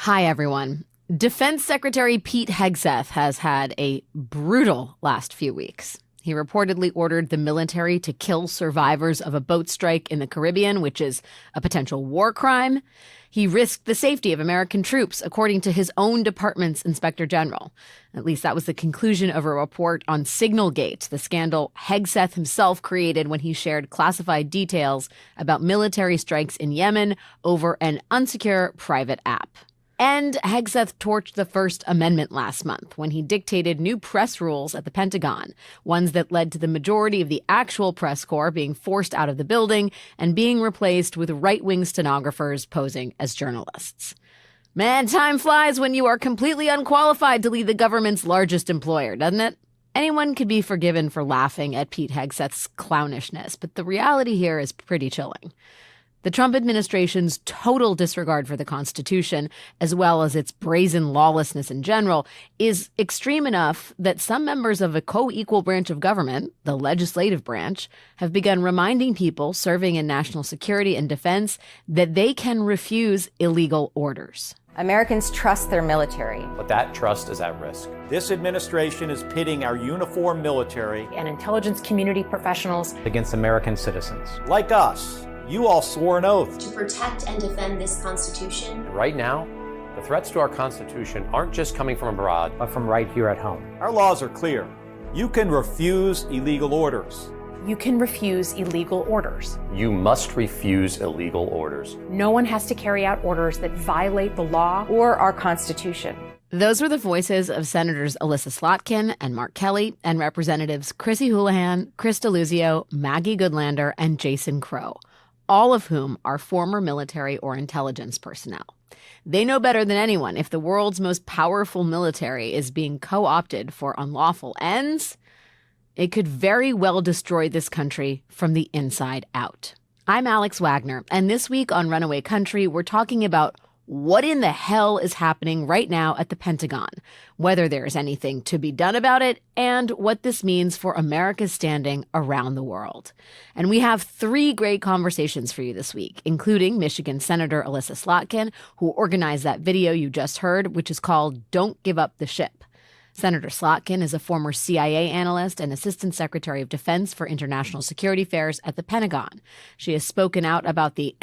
Hi, everyone. Defense Secretary Pete Hegseth has had a brutal last few weeks. He reportedly ordered the military to kill survivors of a boat strike in the Caribbean, which is a potential war crime. He risked the safety of American troops, according to his own department's inspector general. At least that was the conclusion of a report on Signalgate, the scandal Hegseth himself created when he shared classified details about military strikes in Yemen over an unsecure private app. And Hegseth torched the First Amendment last month when he dictated new press rules at the Pentagon, ones that led to the majority of the actual press corps being forced out of the building and being replaced with right-wing stenographers posing as journalists. Man, time flies when you are completely unqualified to lead the government's largest employer, doesn't it? Anyone could be forgiven for laughing at Pete Hegseth's clownishness, but the reality here is pretty chilling. The Trump administration's total disregard for the Constitution, as well as its brazen lawlessness in general, is extreme enough that some members of a co-equal branch of government, the legislative branch, have begun reminding people serving in national security and defense that they can refuse illegal orders. Americans trust their military. But that trust is at risk. This administration is pitting our uniformed military And intelligence community professionals against American citizens. like us. You all swore an oath to protect and defend this Constitution. Right now, the threats to our Constitution aren't just coming from abroad, but from right here at home. Our laws are clear. You can refuse illegal orders. You can refuse illegal orders. You must refuse illegal orders. No one has to carry out orders that violate the law or our Constitution. Those were the voices of Senators Elissa Slotkin and Mark Kelly and Representatives Chrissy Houlihan, Chris Deluzio, Maggie Goodlander, and Jason Crow, all of whom are former military or intelligence personnel. They know better than anyone if the world's most powerful military is being co-opted for unlawful ends. It could very well destroy this country from the inside out. I'm Alex Wagner, and this week on Runaway Country, we're talking about what in the hell is happening right now at the Pentagon, whether there's anything to be done about it, and what this means for America's standing around the world. And we have 3 great conversations for you this week, including Michigan Senator Elissa Slotkin, who organized that video you just heard, which is called Don't Give Up the Ship. Senator Slotkin is a former CIA analyst and Assistant Secretary of Defense for International Security Affairs at the Pentagon. She has spoken out about the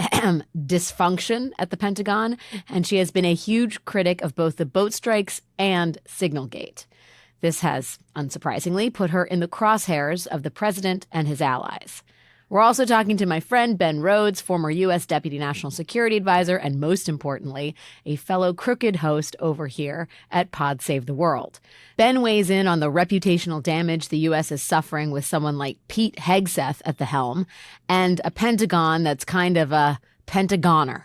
dysfunction at the Pentagon, and she has been a huge critic of both the boat strikes and Signalgate. This has, unsurprisingly, put her in the crosshairs of the president and his allies. We're also talking to my friend Ben Rhodes, former U.S. Deputy National Security Advisor, and most importantly, a fellow crooked host over here at Pod Save the World. Ben weighs in on the reputational damage the U.S. is suffering with someone like Pete Hegseth at the helm, and a Pentagon that's kind of a Pentagoner.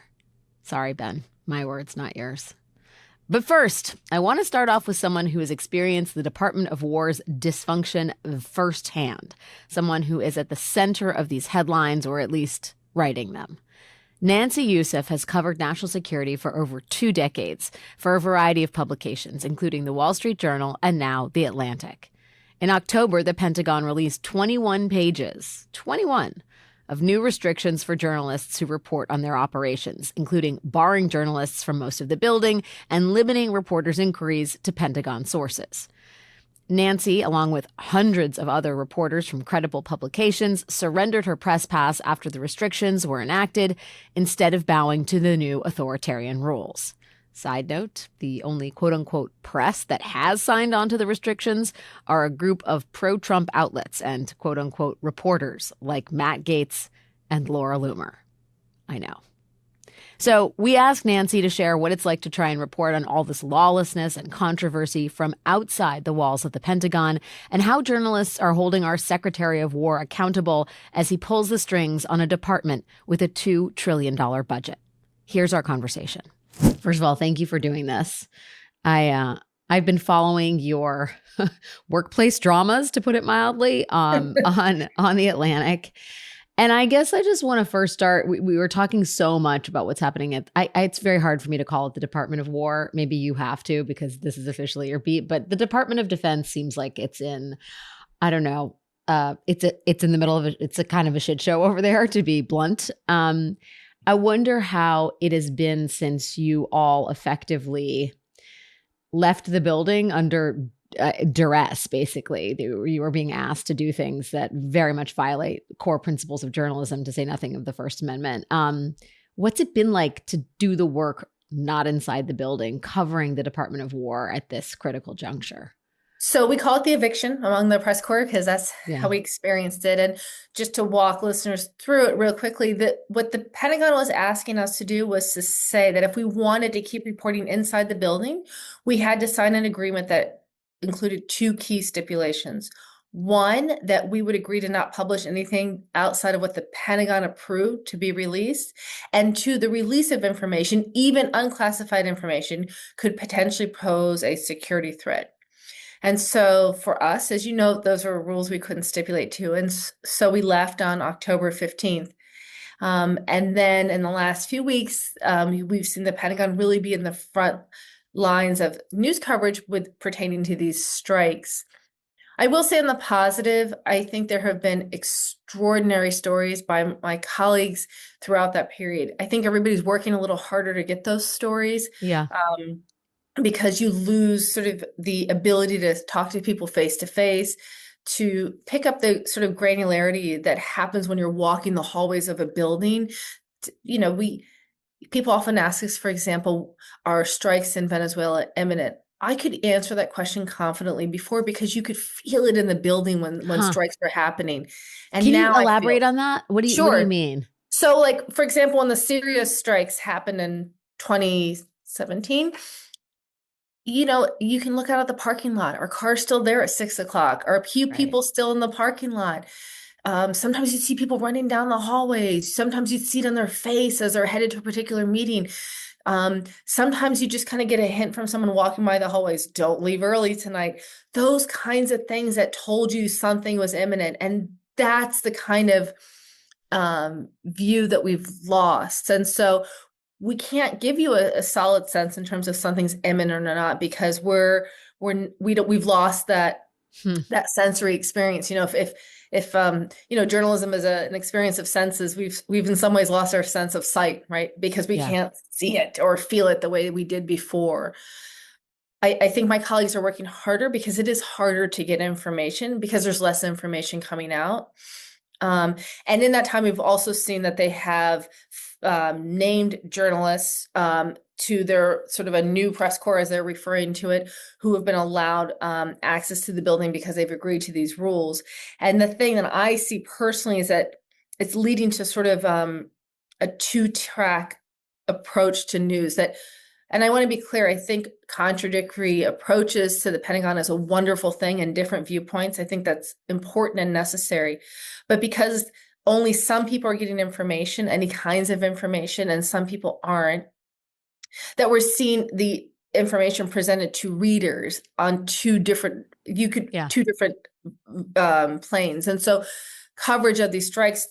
Sorry, Ben. My words, not yours. But first, I want to start off with someone who has experienced the Department of War's dysfunction firsthand, someone who is at the center of these headlines, or at least writing them. Nancy Youssef has covered national security for over 2 decades for a variety of publications, including the Wall Street Journal and now The Atlantic. In October, the Pentagon released 21 pages, 21, of new restrictions for journalists who report on their operations, including barring journalists from most of the building and limiting reporters' inquiries to Pentagon sources. Nancy, along with hundreds of other reporters from credible publications, surrendered her press pass after the restrictions were enacted, instead of bowing to the new authoritarian rules. Side note, the only quote-unquote press that has signed on to the restrictions are a group of pro-Trump outlets and quote-unquote reporters like Matt Gaetz and Laura Loomer. I know. So we asked Nancy to share what it's like to try and report on all this lawlessness and controversy from outside the walls of the Pentagon, and how journalists are holding our Secretary of War accountable as he pulls the strings on a department with a $2 trillion budget. Here's our conversation. First of all, thank you for doing this. I've been following your workplace dramas, to put it mildly, on The Atlantic. And I guess I just want to first start. We were talking so much about what's happening at. It's very hard for me to call it the Department of War. Maybe you have to, because this is officially your beat. But the Department of Defense seems like it's in, I don't know. It's in the middle of it's a kind of a shit show over there, to be blunt. I wonder how it has been since you all effectively left the building under duress, basically. You were being asked to do things that very much violate core principles of journalism, to say nothing of the First Amendment. What's it been like to do the work not inside the building, covering the Department of War at this critical juncture? So we call it the eviction among the press corps because that's how we experienced it. And just to walk listeners through it real quickly, what the Pentagon was asking us to do was to say that if we wanted to keep reporting inside the building, we had to sign an agreement that included two key stipulations. One, that we would agree to not publish anything outside of what the Pentagon approved to be released. And two, the release of information, even unclassified information, could potentially pose a security threat. And so for us, as you know, those are rules we couldn't stipulate to. And so we left on October 15th. And then in the last few weeks, we've seen the Pentagon really be in the front lines of news coverage with pertaining to these strikes. I will say on the positive, I think there have been extraordinary stories by my colleagues throughout that period. I think everybody's working a little harder to get those stories. Yeah. Because you lose sort of the ability to talk to people face to face, to pick up the sort of granularity that happens when you're walking the hallways of a building. You know, people often ask us, for example, are strikes in Venezuela imminent? I could answer that question confidently before because you could feel it in the building when strikes were happening. And Can now you elaborate on that? What do you mean? So, like, for example, when the Syria strikes happened in 2017, you know, you can look out at the parking lot. Are cars still there at 6 o'clock? Are a few people still in the parking lot? Sometimes you see people running down the hallways. Sometimes you see it on their face as they're headed to a particular meeting. Sometimes you just kind of get a hint from someone walking by the hallways, don't leave early tonight. Those kinds of things that told you something was imminent. And that's the kind of view that we've lost. And so we can't give you a solid sense in terms of something's imminent or not, because we've lost that sensory experience. You know, if you know, journalism is an experience of senses, we've in some ways lost our sense of sight, right? Because we can't see it or feel it the way we did before. I think my colleagues are working harder because it is harder to get information because there's less information coming out. And in that time, we've also seen that they have named journalists to their sort of a new press corps, as they're referring to it, who have been allowed access to the building because they've agreed to these rules. And the thing that I see personally is that it's leading to sort of a two-track approach to news that, and I want to be clear, I think contradictory approaches to the Pentagon is a wonderful thing and different viewpoints. I think that's important and necessary. But because only some people are getting information, any kinds of information, and some people aren't, that we're seeing the information presented to readers on two different planes. And so coverage of these strikes,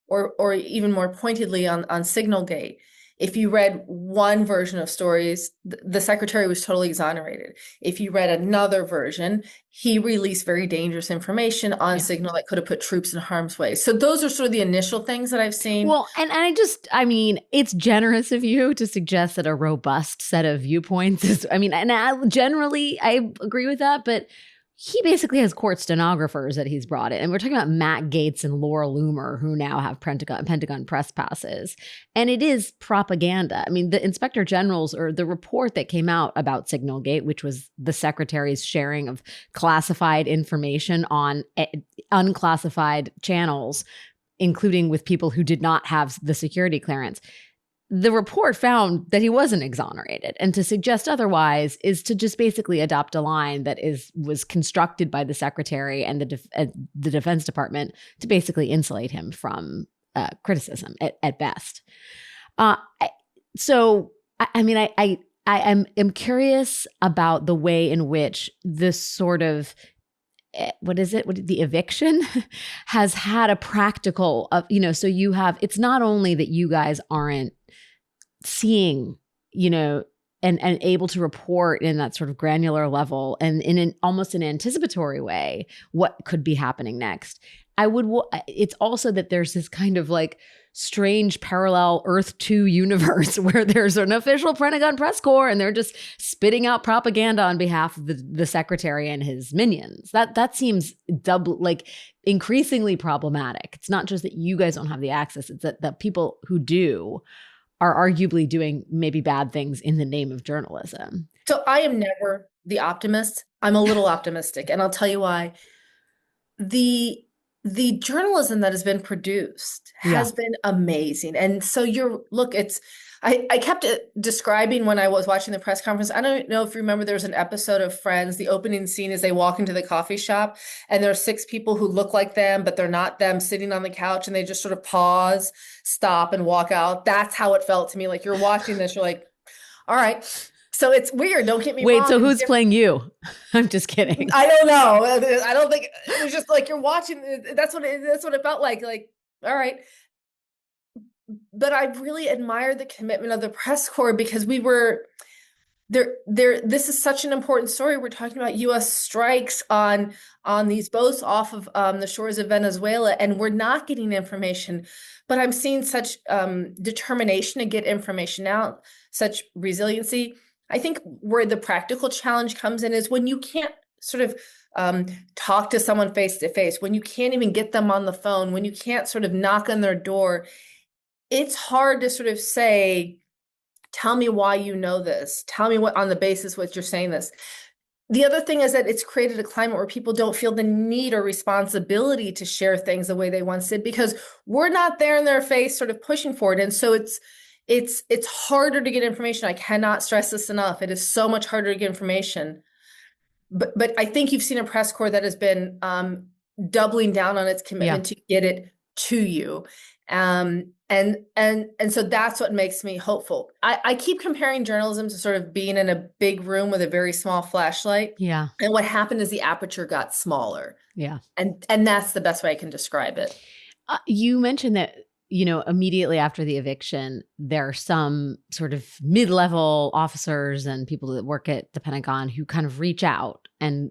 or even more pointedly on Signalgate, if you read one version of stories, the secretary was totally exonerated. If you read another version, he released very dangerous information on Signal that could have put troops in harm's way. So those are sort of the initial things that I've seen. Well, and I mean, it's generous of you to suggest that a robust set of viewpoints is, and I agree with that, but he basically has court stenographers that he's brought in. And we're talking about Matt Gaetz and Laura Loomer, who now have Pentagon press passes. And it is propaganda. I mean, the inspector generals, or the report that came out about Signalgate, which was the secretary's sharing of classified information on unclassified channels, including with people who did not have the security clearance. The report found that he wasn't exonerated, and to suggest otherwise is to just basically adopt a line that was constructed by the secretary and the Defense Department to basically insulate him from criticism at best. So, I am curious about the way in which this sort of the eviction has had a practical so you have, it's not only that you guys aren't seeing, and able to report in that sort of granular level and in almost an anticipatory way what could be happening next. It's also that there's this kind of like strange parallel Earth 2 universe where there's an official Pentagon press corps and they're just spitting out propaganda on behalf of the secretary and his minions. That seems increasingly problematic. It's not just that you guys don't have the access, it's that people who do are arguably doing maybe bad things in the name of journalism. So I am never the optimist. I'm a little optimistic, and I'll tell you why. The journalism that has been produced has been amazing. And so I kept describing when I was watching the press conference. I don't know if you remember, there's an episode of Friends. The opening scene is they walk into the coffee shop and there are 6 people who look like them, but they're not them, sitting on the couch, and they just sort of pause, stop, and walk out. That's how it felt to me. Like, you're watching this, you're like, all right. So it's weird. Don't get me wrong. Wait, so who's playing you? I'm just kidding. I don't know. I don't think it was just like you're watching. That's what it felt like. Like, all right. But I really admired the commitment of the press corps, because we were there. This is such an important story. We're talking about U.S. strikes on these boats off of the shores of Venezuela, and we're not getting information. But I'm seeing such determination to get information out, such resiliency. I think where the practical challenge comes in is when you can't sort of talk to someone face to face, when you can't even get them on the phone, when you can't sort of knock on their door. It's hard to sort of say, tell me why you know this. Tell me what on the basis what you're saying this. The other thing is that it's created a climate where people don't feel the need or responsibility to share things the way they once did, because we're not there in their face sort of pushing for it. And so it's harder to get information. I cannot stress this enough. It is so much harder to get information. But I think you've seen a press corps that has been doubling down on its commitment to get it to you. And so that's what makes me hopeful. I keep comparing journalism to sort of being in a big room with a very small flashlight. Yeah. And what happened is the aperture got smaller. Yeah. And that's the best way I can describe it. You mentioned that, immediately after the eviction, there are some sort of mid-level officers and people that work at the Pentagon who kind of reach out and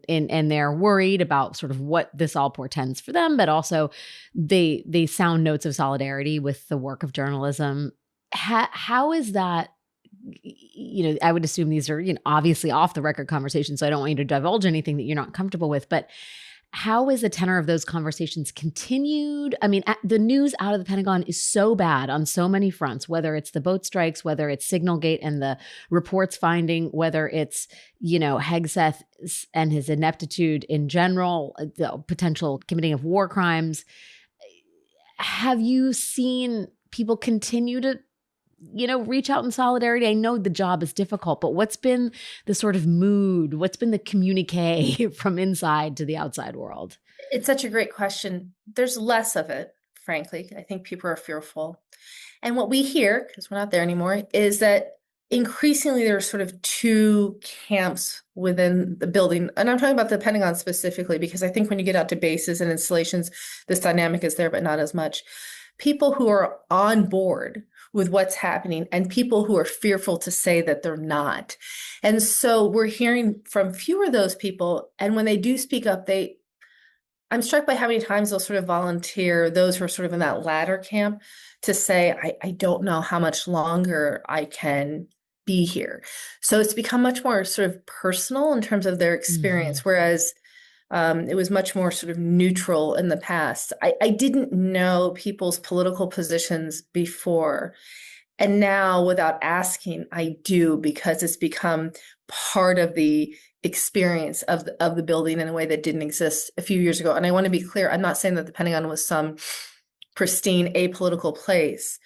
they're worried about sort of what this all portends for them, but also they sound notes of solidarity with the work of journalism. How is that? I would assume these are, obviously off the record conversations, so I don't want you to divulge anything that you're not comfortable with, but how is the tenor of those conversations continued? I mean, the news out of the Pentagon is so bad on so many fronts, whether it's the boat strikes, whether it's Signalgate and the reports finding, whether it's, Hegseth and his ineptitude in general, the potential committing of war crimes. Have you seen people continue to reach out in solidarity? I know the job is difficult, but what's been the sort of mood? What's been the communique from inside to the outside world? It's such a great question. There's less of it, frankly. I think people are fearful. And what we hear, because we're not there anymore, is that increasingly there are sort of 2 camps within the building. And I'm talking about the Pentagon specifically, because I think when you get out to bases and installations, this dynamic is there, but not as much. People who are on board with what's happening and people who are fearful to say that they're not. And so we're hearing from fewer of those people. And when they do speak up, I'm struck by how many times they'll sort of volunteer, those who are sort of in that latter camp, to say, I don't know how much longer I can be here. So it's become much more sort of personal in terms of their experience, whereas it was much more sort of neutral in the past. I didn't know people's political positions before. And now, without asking, I do, because it's become part of the experience of the building in a way that didn't exist a few years ago. And I want to be clear, I'm not saying that the Pentagon was some pristine, apolitical place,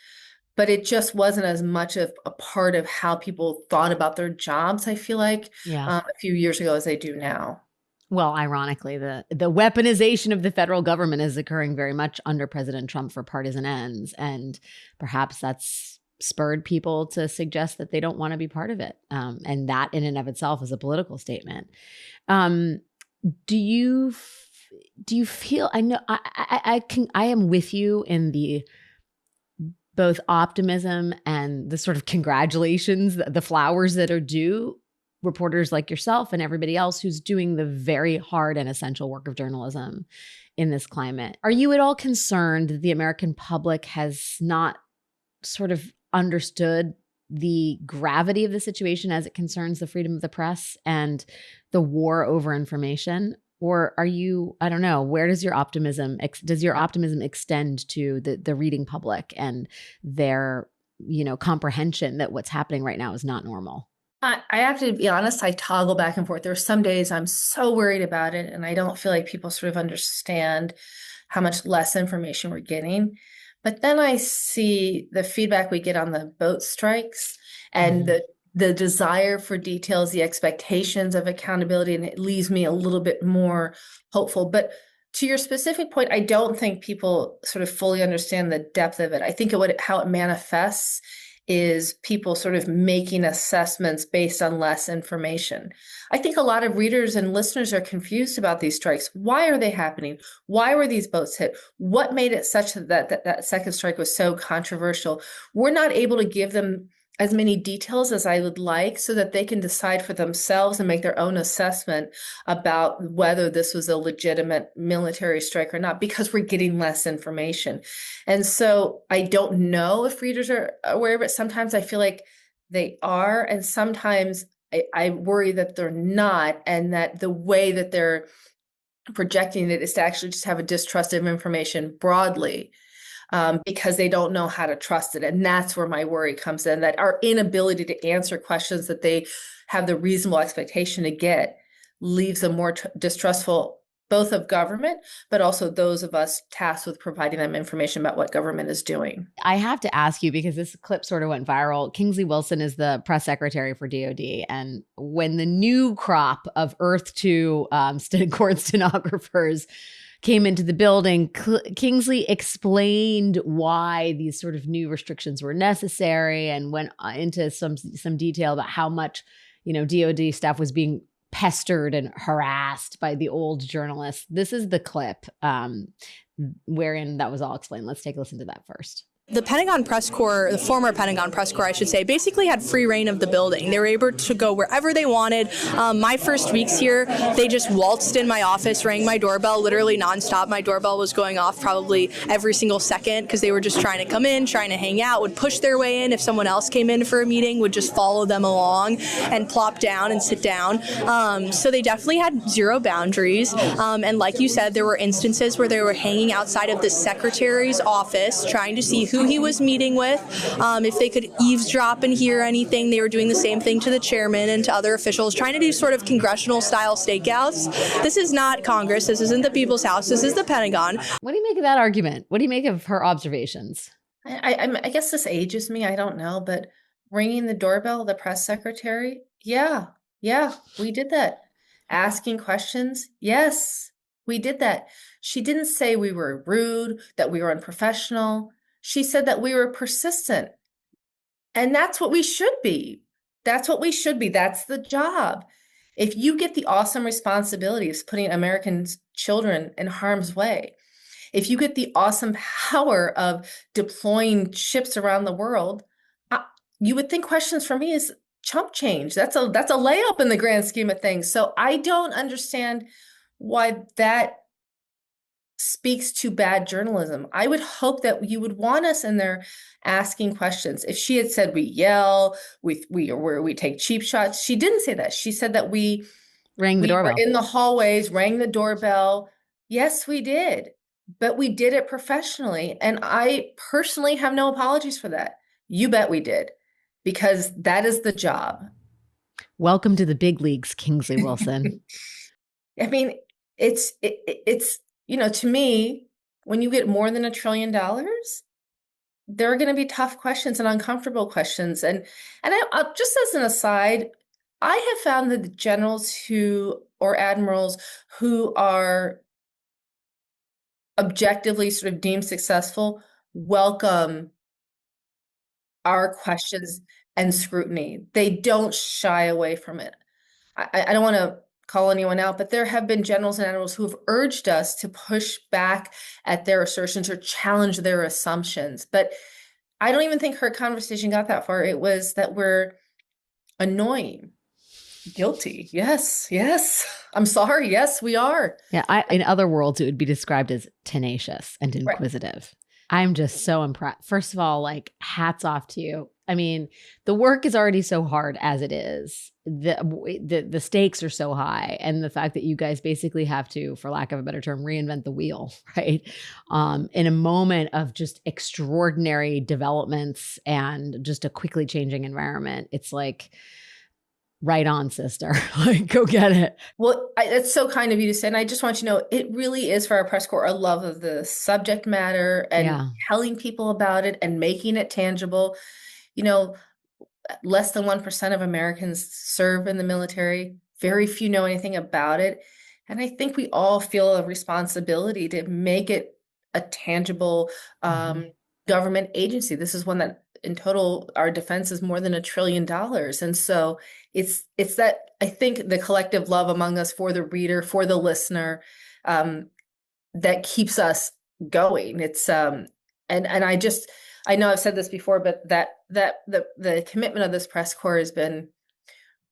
but it just wasn't as much of a part of how people thought about their jobs, I feel like, a few years ago as they do now. Well, ironically, the weaponization of the federal government is occurring very much under President Trump for partisan ends. And perhaps that's spurred people to suggest that they don't want to be part of it. And that in and of itself is a political statement. Do you feel, I know I am with you in the both optimism and the sort of congratulations, the flowers that are due. reporters like yourself and everybody else who's doing the very hard and essential work of journalism in this climate. Are you at all concerned that the American public has not sort of understood the gravity of the situation as it concerns the freedom of the press and the war over information? Or are you, I don't know, where does your optimism extend to the reading public and their, comprehension that what's happening right now is not normal? I have to be honest, I toggle back and forth. There are some days I'm so worried about it, and I don't feel like people sort of understand how much less information we're getting. But then I see the feedback we get on the boat strikes and the desire for details, the expectations of accountability, and it leaves me a little bit more hopeful. But to your specific point, I don't think people sort of fully understand the depth of it. I think how it manifests is people sort of making assessments based on less information. I think a lot of readers and listeners are confused about these strikes. Why are they happening? Why were these boats hit? What made it such that second strike was so controversial? We're not able to give them as many details as I would like so that they can decide for themselves and make their own assessment about whether this was a legitimate military strike or not, because we're getting less information. And so I don't know if readers are aware of it. Sometimes I feel like they are, and sometimes I worry that they're not, and that the way that they're projecting it is to actually just have a distrust of information broadly. Because they don't know how to trust it. And that's where my worry comes in, that our inability to answer questions that they have the reasonable expectation to get leaves them more distrustful, both of government, but also those of us tasked with providing them information about what government is doing. I have to ask you, because this clip sort of went viral. Kingsley Wilson is the press secretary for DOD. And when the new crop of Earth 2 court stenographers came into the building, Kingsley explained why these sort of new restrictions were necessary and went into some detail about how much, DOD staff was being pestered and harassed by the old journalists. This is the clip wherein that was all explained. Let's take a listen to that first. The Pentagon press corps, the former Pentagon press corps, I should say, basically had free reign of the building. They were able to go wherever they wanted. My first weeks here, they just waltzed in my office, rang my doorbell, literally nonstop. My doorbell was going off probably every single second because they were just trying to come in, trying to hang out, would push their way in. If someone else came in for a meeting, would just follow them along and plop down and sit down. So they definitely had zero boundaries. And like you said, there were instances where they were hanging outside of the secretary's office, trying to see who he was meeting with. If they could eavesdrop and hear anything, they were doing the same thing to the chairman and to other officials, trying to do sort of congressional style stakeouts. This is not Congress. This isn't the People's House. This is the Pentagon. What do you make of that argument? What do you make of her observations? I guess this ages me. I don't know, but ringing the doorbell, the press secretary. Yeah, we did that. Asking questions. Yes, we did that. She didn't say we were rude, that we were unprofessional. She said that we were persistent. And that's what we should be. That's what we should be. That's the job. If you get the awesome responsibility of putting American children in harm's way, if you get the awesome power of deploying ships around the world, you would think questions for me is chump change. That's a layup in the grand scheme of things. So I don't understand why that speaks to bad journalism. I would hope that you would want us in there asking questions. If she had said we yell, we take cheap shots, she didn't say that. She said that we rang the doorbell. Were in the hallways, rang the doorbell. Yes, we did, but we did it professionally, and I personally have no apologies for that. You bet we did, because that is the job. Welcome to the big leagues, Kingsley Wilson. I mean, it's to me, when you get more than $1 trillion, there are going to be tough questions and uncomfortable questions. And I'll, just as an aside, I have found that the generals or admirals who are objectively sort of deemed successful welcome our questions and scrutiny. They don't shy away from it. I don't want to call anyone out, but there have been generals and admirals who have urged us to push back at their assertions or challenge their assumptions. But I don't even think her conversation got that far. It was that we're annoying. Guilty. Yes. Yes. I'm sorry. Yes, we are. Yeah, in other worlds, it would be described as tenacious and Right. inquisitive. I'm just so impressed. First of all, like, hats off to you. I mean, the work is already so hard as it is. The stakes are so high, and the fact that you guys basically have to, for lack of a better term, reinvent the wheel, right? In a moment of just extraordinary developments and just a quickly changing environment, it's like, right on, sister. Like, go get it. Well, it's so kind of you to say, and I just want you to know, it really is for our press corps a love of the subject matter and telling people about it and making it tangible. You know, less than 1% of Americans serve in the military. Very few know anything about it. And I think we all feel a responsibility to make it a tangible government agency. This is one that in total, our defense is more than $1 trillion. And so it's that, I think, the collective love among us for the reader, for the listener, that keeps us going. It's and I know I've said this before, but the commitment of this press corps has been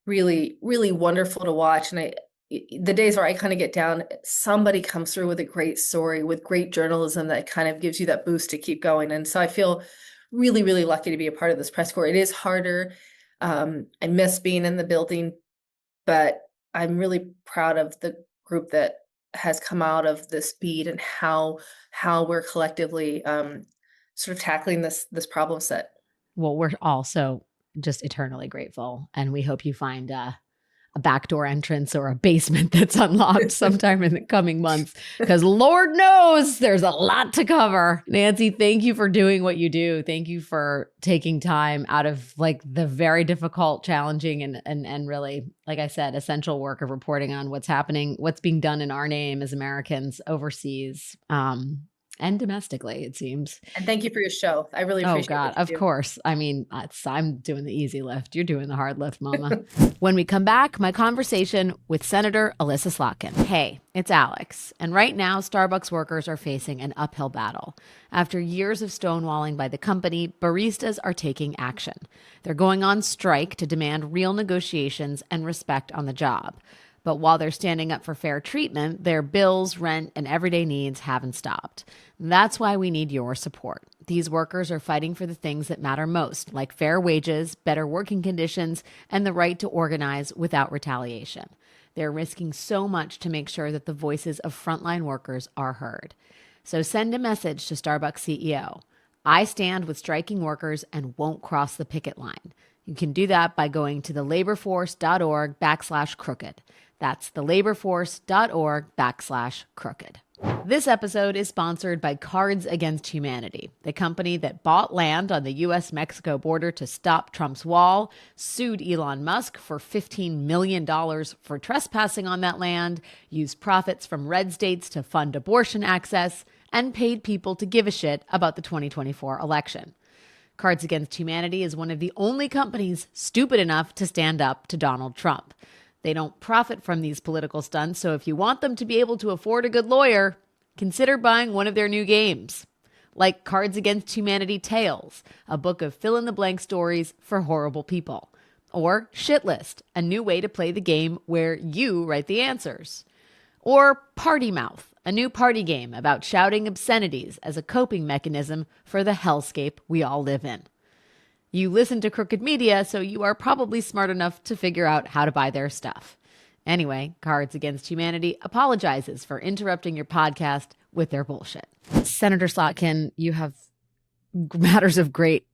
really, really wonderful to watch. And the days where I kind of get down, somebody comes through with a great story, with great journalism that kind of gives you that boost to keep going. And so I feel really, really lucky to be a part of this press corps. It is harder. I miss being in the building, but I'm really proud of the group that has come out of this beat and how we're collectively sort of tackling this problem set. Well, we're also just eternally grateful, and we hope you find a backdoor entrance or a basement that's unlocked sometime in the coming months, because Lord knows there's a lot to cover. Nancy, thank you for doing what you do. Thank you for taking time out of like the very difficult, challenging, and really, like I said, essential work of reporting on what's happening, what's being done in our name as Americans overseas. And domestically, it seems. And thank you for your show. I really appreciate it. Oh, God, of course. I mean, I'm doing the easy lift. You're doing the hard lift, mama. When we come back, my conversation with Senator Elissa Slotkin. Hey, it's Alex. And right now, Starbucks workers are facing an uphill battle. After years of stonewalling by the company, baristas are taking action. They're going on strike to demand real negotiations and respect on the job. But while they're standing up for fair treatment, their bills, rent, and everyday needs haven't stopped. That's why we need your support. These workers are fighting for the things that matter most, like fair wages, better working conditions, and the right to organize without retaliation. They're risking so much to make sure that the voices of frontline workers are heard. So send a message to Starbucks CEO. I stand with striking workers and won't cross the picket line. You can do that by going to thelaborforce.org/crooked. That's thelaborforce.org/crooked. This episode is sponsored by Cards Against Humanity, the company that bought land on the U.S.-Mexico border to stop Trump's wall, sued Elon Musk for $15 million for trespassing on that land, used profits from red states to fund abortion access, and paid people to give a shit about the 2024 election. Cards Against Humanity is one of the only companies stupid enough to stand up to Donald Trump. They don't profit from these political stunts, so if you want them to be able to afford a good lawyer, consider buying one of their new games, like Cards Against Humanity Tales, a book of fill-in-the-blank stories for horrible people, or Shitlist, a new way to play the game where you write the answers, or Party Mouth, a new party game about shouting obscenities as a coping mechanism for the hellscape we all live in. You listen to Crooked Media, so you are probably smart enough to figure out how to buy their stuff. Anyway, Cards Against Humanity apologizes for interrupting your podcast with their bullshit. Senator Slotkin, you have matters of great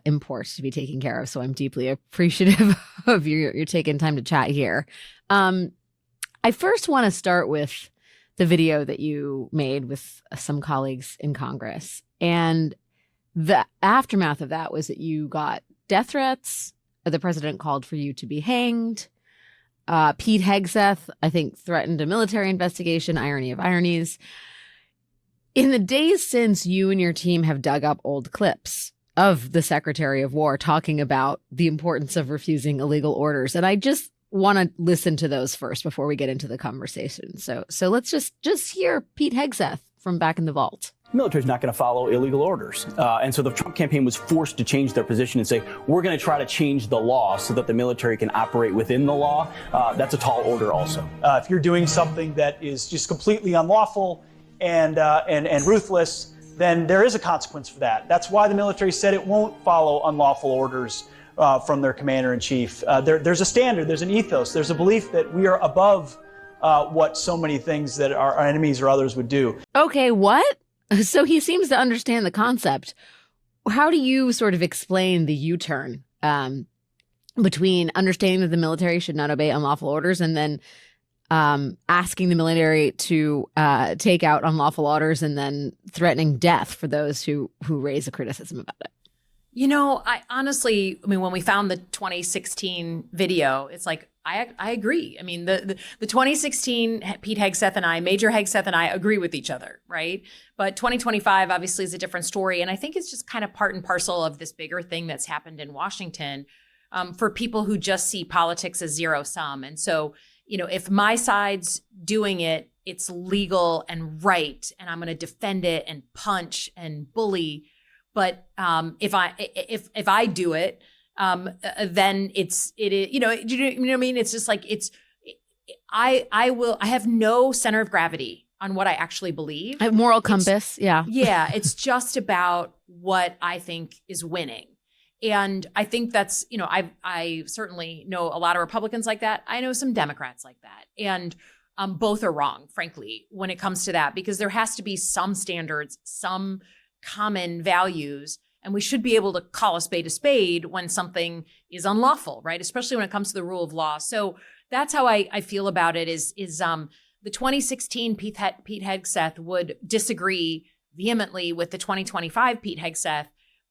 import to be taken care of, so I'm deeply appreciative of your taking time to chat here. I first want to start with the video that you made with some colleagues in Congress. And the aftermath of that was that you got death threats. The president called for you to be hanged. Pete Hegseth, I think, threatened a military investigation. Irony of ironies. In the days since, you and your team have dug up old clips of the Secretary of War talking about the importance of refusing illegal orders. And I just want to listen to those first before we get into the conversation. So let's just hear Pete Hegseth from back in the vault. The military's not going to follow illegal orders. And so the Trump campaign was forced to change their position and say, we're going to try to change the law so that the military can operate within the law. That's a tall order also. If you're doing something that is just completely unlawful and ruthless, then there is a consequence for that. That's why the military said it won't follow unlawful orders from their commander-in-chief. There's a standard, there's an ethos, there's a belief that we are above what so many things that our enemies or others would do. Okay, what? So he seems to understand the concept. How do you sort of explain the U-turn between understanding that the military should not obey unlawful orders and then asking the military to take out unlawful orders and then threatening death for those who raise a criticism about it? You know, I mean, when we found the 2016 video, it's like, I agree. I mean, the 2016 Pete Hegseth and I, Major Hegseth and I agree with each other, right? But 2025 obviously is a different story. And I think it's just kind of part and parcel of this bigger thing that's happened in Washington for people who just see politics as zero sum. And so, you know, if my side's doing it, it's legal and right, and I'm going to defend it and punch and bully. But if I do it, then you know what I mean? It's just like I have no center of gravity on what I actually believe. A moral compass, yeah. Yeah, it's just about what I think is winning. And I think that's, you know, I certainly know a lot of Republicans like that. I know some Democrats like that. And both are wrong, frankly, when it comes to that, because there has to be some standards, some common values, and we should be able to call a spade when something is unlawful, right? Especially when it comes to the rule of law. So that's how I feel about it is the 2016 Pete Hegseth would disagree vehemently with the 2025 Pete Hegseth,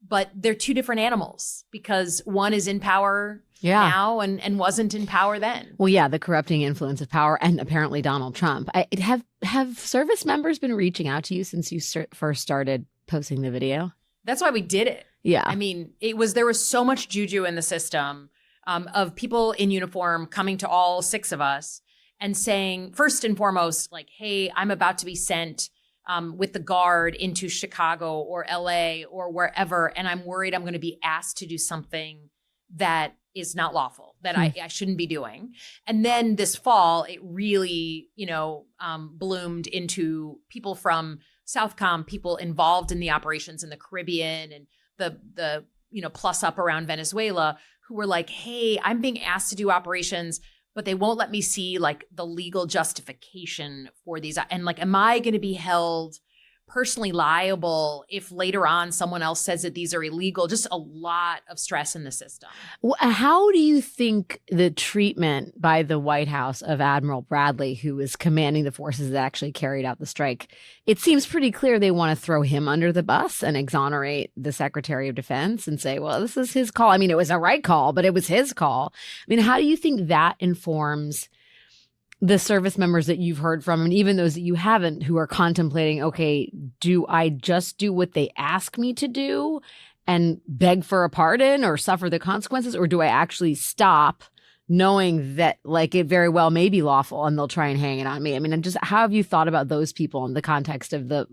but they're two different animals because one is in power now and wasn't in power then. Well, yeah, the corrupting influence of power and apparently Donald Trump. Have service members been reaching out to you since you first started posting the video? That's why we did it. Yeah. I mean, there was so much juju in the system of people in uniform coming to all six of us and saying, first and foremost, like, hey, I'm about to be sent with the Guard into Chicago or LA or wherever, and I'm worried I'm going to be asked to do something that is not lawful, that I shouldn't be doing. And then this fall, it really, you know, bloomed into people from Southcom, people involved in the operations in the Caribbean and the you know, plus up around Venezuela, who were like, hey, I'm being asked to do operations, but they won't let me see like the legal justification for these. And like, am I going to be held personally liable if later on someone else says that these are illegal? Just a lot of stress in the system. How do you think the treatment by the White House of Admiral Bradley, who was commanding the forces that actually carried out the strike, it seems pretty clear they want to throw him under the bus and exonerate the Secretary of Defense and say, well, this is his call. I mean, it was a right call, but it was his call. I mean, how do you think that informs the service members that you've heard from, and even those that you haven't, who are contemplating, okay, do I just do what they ask me to do and beg for a pardon or suffer the consequences? Or do I actually stop knowing that like it very well may be lawful and they'll try and hang it on me? I mean, just how have you thought about those people in the context of the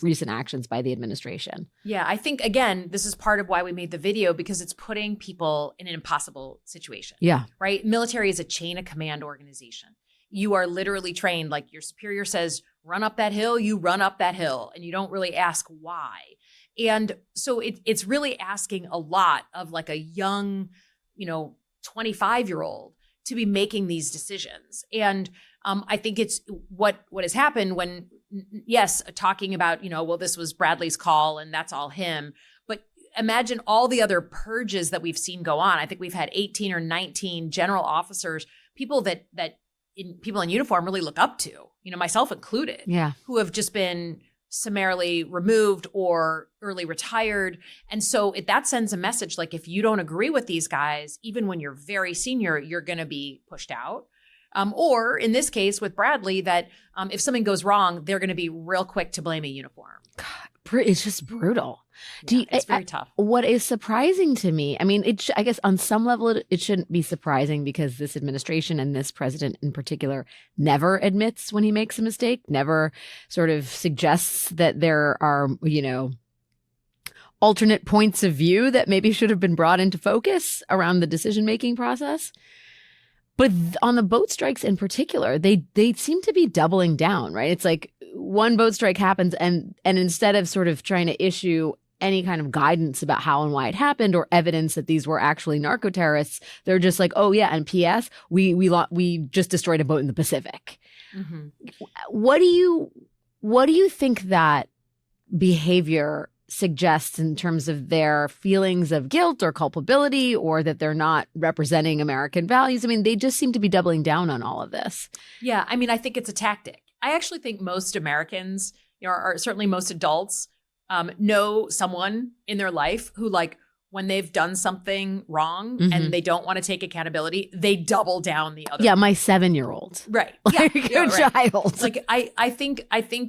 recent actions by the administration? Yeah, I think, again, this is part of why we made the video, because it's putting people in an impossible situation. Yeah. Right? Military is a chain of command organization. You are literally trained, like your superior says, run up that hill, you run up that hill, and you don't really ask why. And so it's really asking a lot of like a young, you know, 25-year-old to be making these decisions. And I think it's what has happened when, yes, talking about, you know, well, this was Bradley's call and that's all him. But imagine all the other purges that we've seen go on. I think we've had 18 or 19 general officers, people that people in uniform really look up to, you know, myself included, who have just been summarily removed or early retired. And so that sends a message, like, if you don't agree with these guys, even when you're very senior, you're going to be pushed out. Or in this case with Bradley, that if something goes wrong, they're going to be real quick to blame a uniform. it's just brutal. Yeah, it's very tough. What is surprising to me, I mean, I guess on some level it shouldn't be surprising because this administration and this president in particular never admits when he makes a mistake, never sort of suggests that there are, alternate points of view that maybe should have been brought into focus around the decision-making process. But on the boat strikes in particular, they seem to be doubling down, right? It's like one boat strike happens and instead of sort of trying to issue any kind of guidance about how and why it happened or evidence that these were actually narco-terrorists, they're just like, oh yeah, and P.S., we just destroyed a boat in the Pacific. Mm-hmm. What do you think that behavior suggests in terms of their feelings of guilt or culpability, or that they're not representing American values? I mean, they just seem to be doubling down on all of this. Yeah, I mean, I think it's a tactic. I actually think most Americans, or certainly most adults, know someone in their life who, like, when they've done something wrong and they don't want to take accountability, they double down the other. Yeah, my 7-year-old. Right. Like yeah, a child. Like I think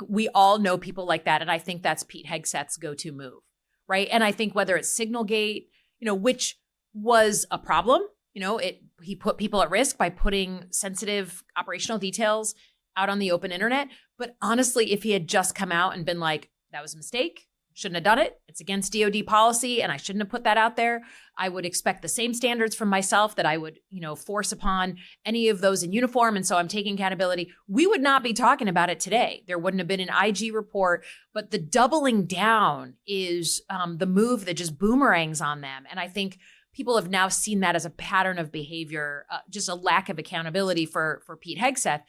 we all know people like that, and I think that's Pete Hegseth's go-to move, right? And I think whether it's Signalgate, which was a problem, he put people at risk by putting sensitive operational details out on the open internet. But honestly, if he had just come out and been like, that was a mistake, shouldn't have done it, it's against DOD policy, and I shouldn't have put that out there, I would expect the same standards from myself that I would, force upon any of those in uniform. And so I'm taking accountability. We would not be talking about it today. There wouldn't have been an IG report, but the doubling down is the move that just boomerangs on them. And I think people have now seen that as a pattern of behavior, just a lack of accountability for Pete Hegseth.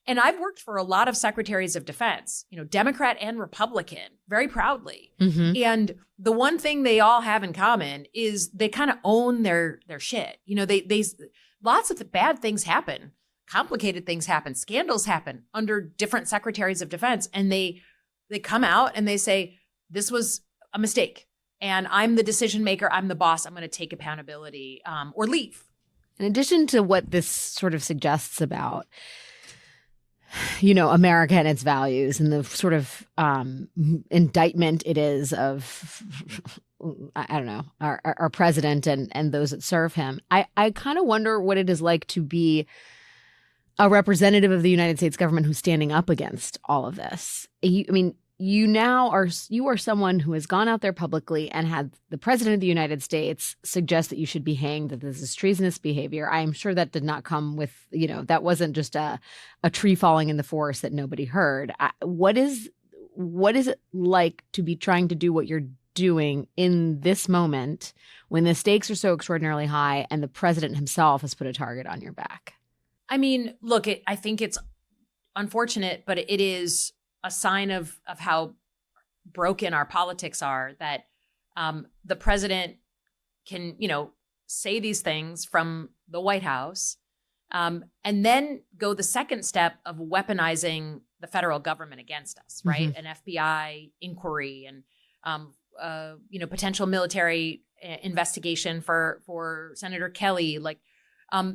And I've worked for a lot of secretaries of defense, Democrat and Republican, very proudly. Mm-hmm. And the one thing they all have in common is they kind of own their shit. They lots of the bad things happen, complicated things happen, scandals happen under different secretaries of defense. And they come out and they say, this was a mistake. And I'm the decision maker. I'm the boss. I'm going to take accountability or leave. In addition to what this sort of suggests about America and its values and the sort of indictment it is of, I don't know, our president and those that serve him. I kind of wonder what it is like to be a representative of the United States government who's standing up against all of this. You are someone who has gone out there publicly and had the president of the United States suggest that you should be hanged, that this is treasonous behavior. I am sure that did not come with, that wasn't just a tree falling in the forest that nobody heard. What is it like to be trying to do what you're doing in this moment when the stakes are so extraordinarily high and the president himself has put a target on your back? I mean, look, I think it's unfortunate, but it is a sign of how broken our politics are, that the president can, say these things from the White House and then go the second step of weaponizing the federal government against us, right? Mm-hmm. An FBI inquiry and, potential military investigation for Senator Kelly. Like,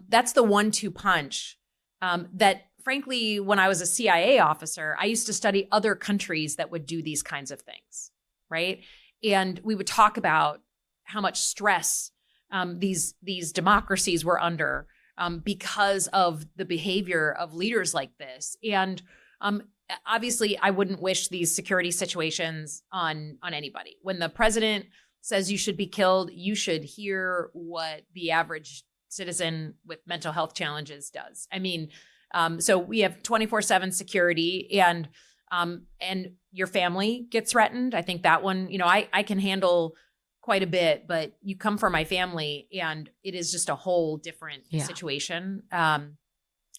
that's the 1-2 punch that, frankly, when I was a CIA officer, I used to study other countries that would do these kinds of things, right? And we would talk about how much stress these democracies were under because of the behavior of leaders like this. And obviously, I wouldn't wish these security situations on anybody. When the president says you should be killed, you should hear what the average citizen with mental health challenges does. I mean, so we have 24/7 security, and your family gets threatened. I think that one, I can handle quite a bit, but you come from my family, and it is just a whole different situation. And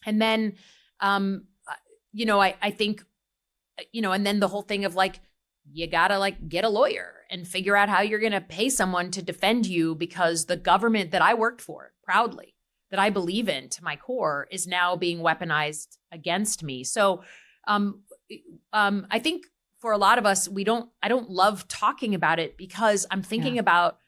then, I think, and then the whole thing of like, you gotta get a lawyer and figure out how you're going to pay someone to defend you, because the government that I worked for proudly, that I believe in to my core, is now being weaponized against me. So I think for a lot of us, I don't love talking about it, because I'm thinking about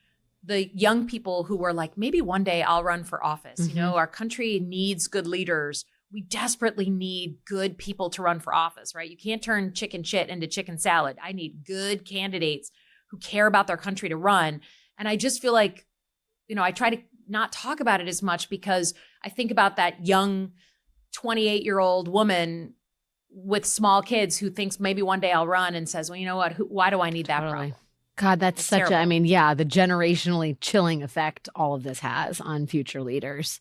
the young people who were like, maybe one day I'll run for office. Mm-hmm. Our country needs good leaders. we desperately need good people to run for office, right? You can't turn chicken shit into chicken salad. I need good candidates who care about their country to run. And I just feel like, I try to not talk about it as much because I think about that young 28-year-old woman with small kids who thinks maybe one day I'll run and says, well, you know what, why do I need that problem? God, that's It's such terrible. the generationally chilling effect all of this has on future leaders.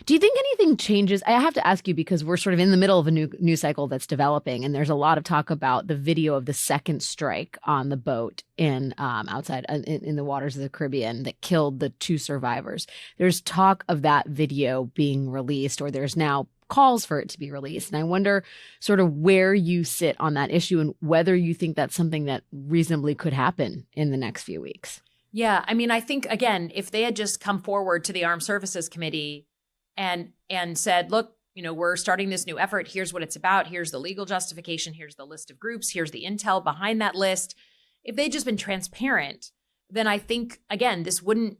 Do you think anything changes? I have to ask you because we're sort of in the middle of a new news cycle that's developing, and there's a lot of talk about the video of the second strike on the boat in outside in the waters of the Caribbean that killed the 2 survivors. There's talk of that video being released, or there's now calls for it to be released. And I wonder sort of where you sit on that issue and whether you think that's something that reasonably could happen in the next few weeks. Yeah, I think, again, if they had just come forward to the Armed Services Committee and said, look, we're starting this new effort. Here's what it's about. Here's the legal justification. Here's the list of groups. Here's the intel behind that list. If they'd just been transparent, then I think, again, this wouldn't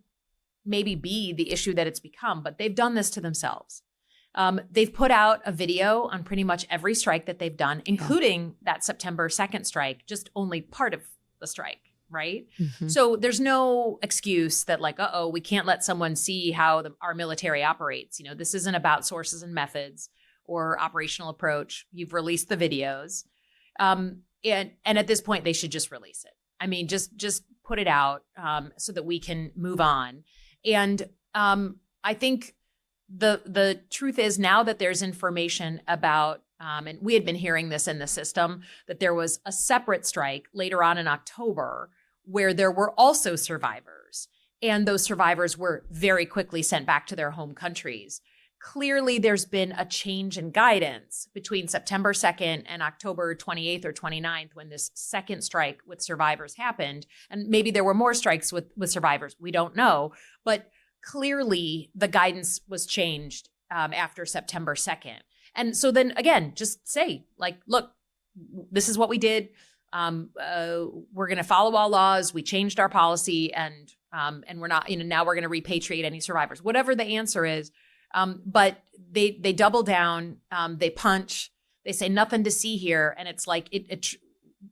maybe be the issue that it's become, but they've done this to themselves. They've put out a video on pretty much every strike that they've done, including that September 2nd strike, just only part of the strike. Right? Mm-hmm. So there's no excuse that like, we can't let someone see how our military operates. This isn't about sources and methods or operational approach. You've released the videos. And at this point, they should just release it. Just put it out so that we can move on. And I think the truth is now that there's information about and we had been hearing this in the system, that there was a separate strike later on in October where there were also survivors. And those survivors were very quickly sent back to their home countries. Clearly, there's been a change in guidance between September 2nd and October 28th or 29th when this second strike with survivors happened. And maybe there were more strikes with survivors. We don't know. But clearly, the guidance was changed after September 2nd. And so then, again, just say, like, look, this is what we did. We're going to follow all laws. We changed our policy, and we're not, now we're going to repatriate any survivors. Whatever the answer is, but they double down. They punch. They say nothing to see here, and it's like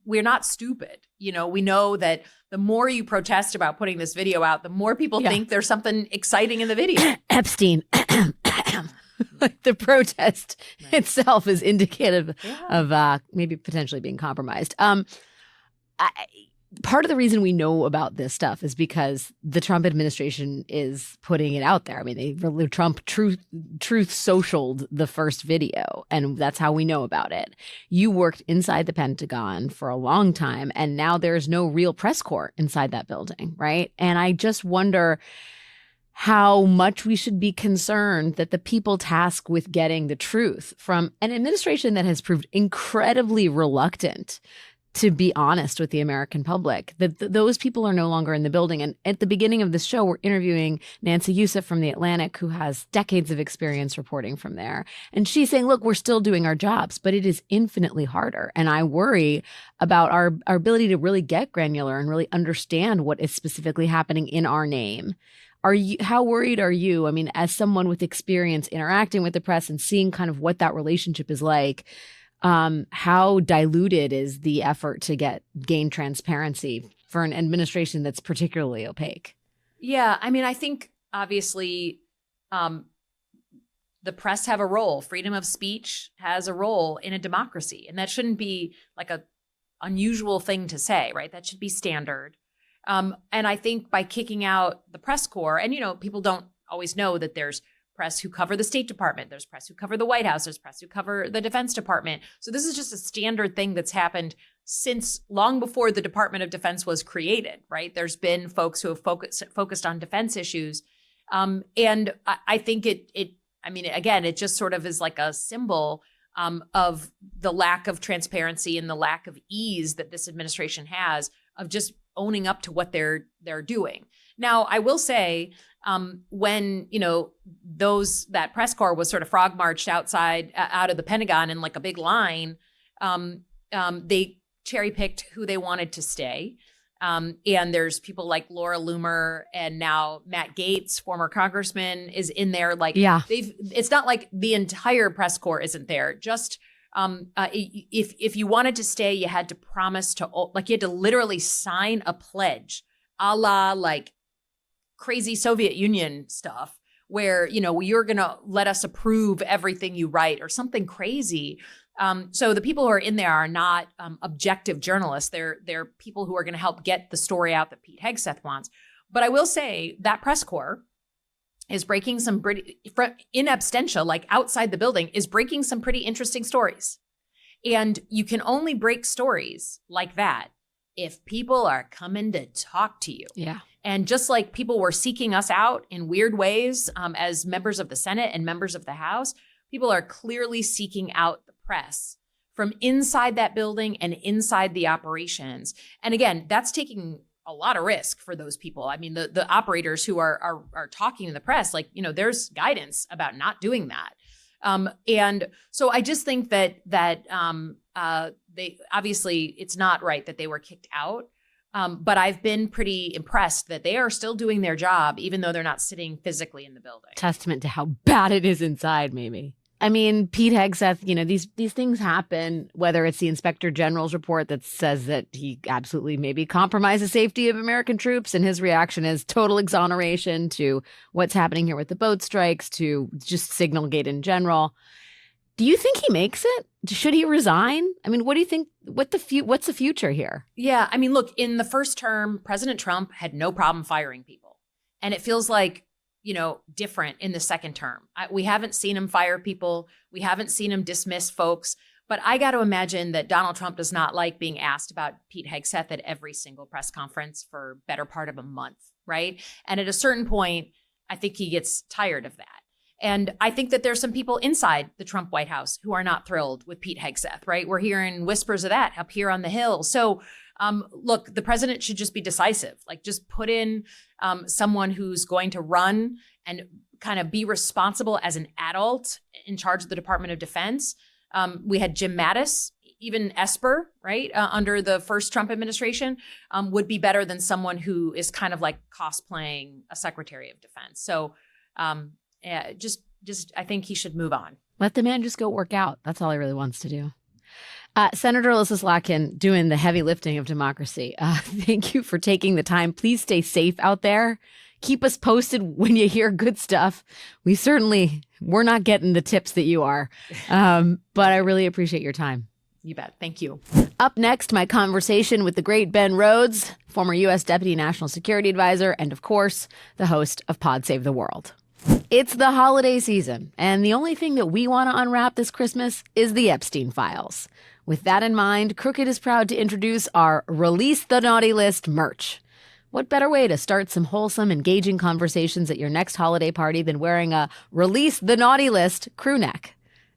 we're not stupid. We know that the more you protest about putting this video out, the more people think there's something exciting in the video. Epstein. Like the protest itself is indicative of maybe potentially being compromised. Part of the reason we know about this stuff is because the Trump administration is putting it out there. Trump truth socialed the first video, and that's how we know about it. You worked inside the Pentagon for a long time, and now there's no real press corps inside that building, right? And I just wonder how much we should be concerned that the people tasked with getting the truth from an administration that has proved incredibly reluctant to be honest with the American public, that those people are no longer in the building. And at the beginning of this show, we're interviewing Nancy Youssef from The Atlantic, who has decades of experience reporting from there. And she's saying, look, we're still doing our jobs, but it is infinitely harder. And I worry about our ability to really get granular and really understand what is specifically happening in our name. How worried are you? As someone with experience interacting with the press and seeing kind of what that relationship is like, how diluted is the effort to gain transparency for an administration that's particularly opaque? Yeah, I think obviously the press have a role. Freedom of speech has a role in a democracy, and that shouldn't be like a unusual thing to say, right? That should be standard. And I think by kicking out the press corps, and people don't always know that there's press who cover the State Department, there's press who cover the White House, there's press who cover the Defense Department. So this is just a standard thing that's happened since long before the Department of Defense was created, right? There's been folks who have focused on defense issues. And I think it just sort of is like a symbol of the lack of transparency and the lack of ease that this administration has of just owning up to what they're doing. Now, I will say, when that press corps was sort of frog marched out of the Pentagon in like a big line, they cherry picked who they wanted to stay. And there's people like Laura Loomer and now Matt Gaetz, former congressman, is in there. Like, it's not like the entire press corps isn't there. Just if you wanted to stay, you had to promise to, like, you had to literally sign a pledge, a la like crazy Soviet Union stuff, where, you know, you're going to let us approve everything you write or something crazy. So the people who are in there are not objective journalists. They're people who are going to help get the story out that Pete Hegseth wants. But I will say that press corps is breaking some pretty, in absentia, like outside the building, is breaking some pretty interesting stories. And you can only break stories like that if people are coming to talk to you. Yeah. And just like people were seeking us out in weird ways as members of the Senate and members of the House, people are clearly seeking out the press from inside that building and inside the operations. And again, that's taking a lot of risk for those people. I mean, the operators who are talking to the press, like, you know, there's guidance about not doing that. And so I just think that they obviously, it's not right that they were kicked out. But I've been pretty impressed that they are still doing their job, even though they're not sitting physically in the building. Testament to how bad it is inside, maybe. I mean, Pete Hegseth, you know, these things happen, whether it's the Inspector General's report that says that he absolutely maybe compromised the safety of American troops, and his reaction is total exoneration, to what's happening here with the boat strikes, to just Signalgate in general. Do you think he makes it? Should he resign? I mean, what do you think? What's the future here? Yeah, I mean, look, in the first term, President Trump had no problem firing people. And it feels like, you know, different in the second term. We haven't seen him fire people. We haven't seen him dismiss folks. But I got to imagine that Donald Trump does not like being asked about Pete Hegseth at every single press conference for better part of a month, right? And at a certain point, I think he gets tired of that. And I think that there's some people inside the Trump White House who are not thrilled with Pete Hegseth, right? We're hearing whispers of that up here on the Hill. So look, the president should just be decisive, like just put in someone who's going to run and kind of be responsible as an adult in charge of the Department of Defense. We had Jim Mattis, even Esper, right, under the first Trump administration, would be better than someone who is kind of like cosplaying a Secretary of Defense. So just I think he should move on. Let the man just go work out. That's all he really wants to do. Senator Elissa Slotkin, doing the heavy lifting of democracy. Thank you for taking the time. Please stay safe out there. Keep us posted when you hear good stuff. We're not getting the tips that you are. But I really appreciate your time. You bet. Thank you. Up next, my conversation with the great Ben Rhodes, former U.S. Deputy National Security Advisor, and of course, the host of Pod Save the World. It's the holiday season, and the only thing that we want to unwrap this Christmas is the Epstein files. With that in mind, Crooked is proud to introduce our Release the Naughty List merch. What better way to start some wholesome, engaging conversations at your next holiday party than wearing a Release the Naughty List crew neck?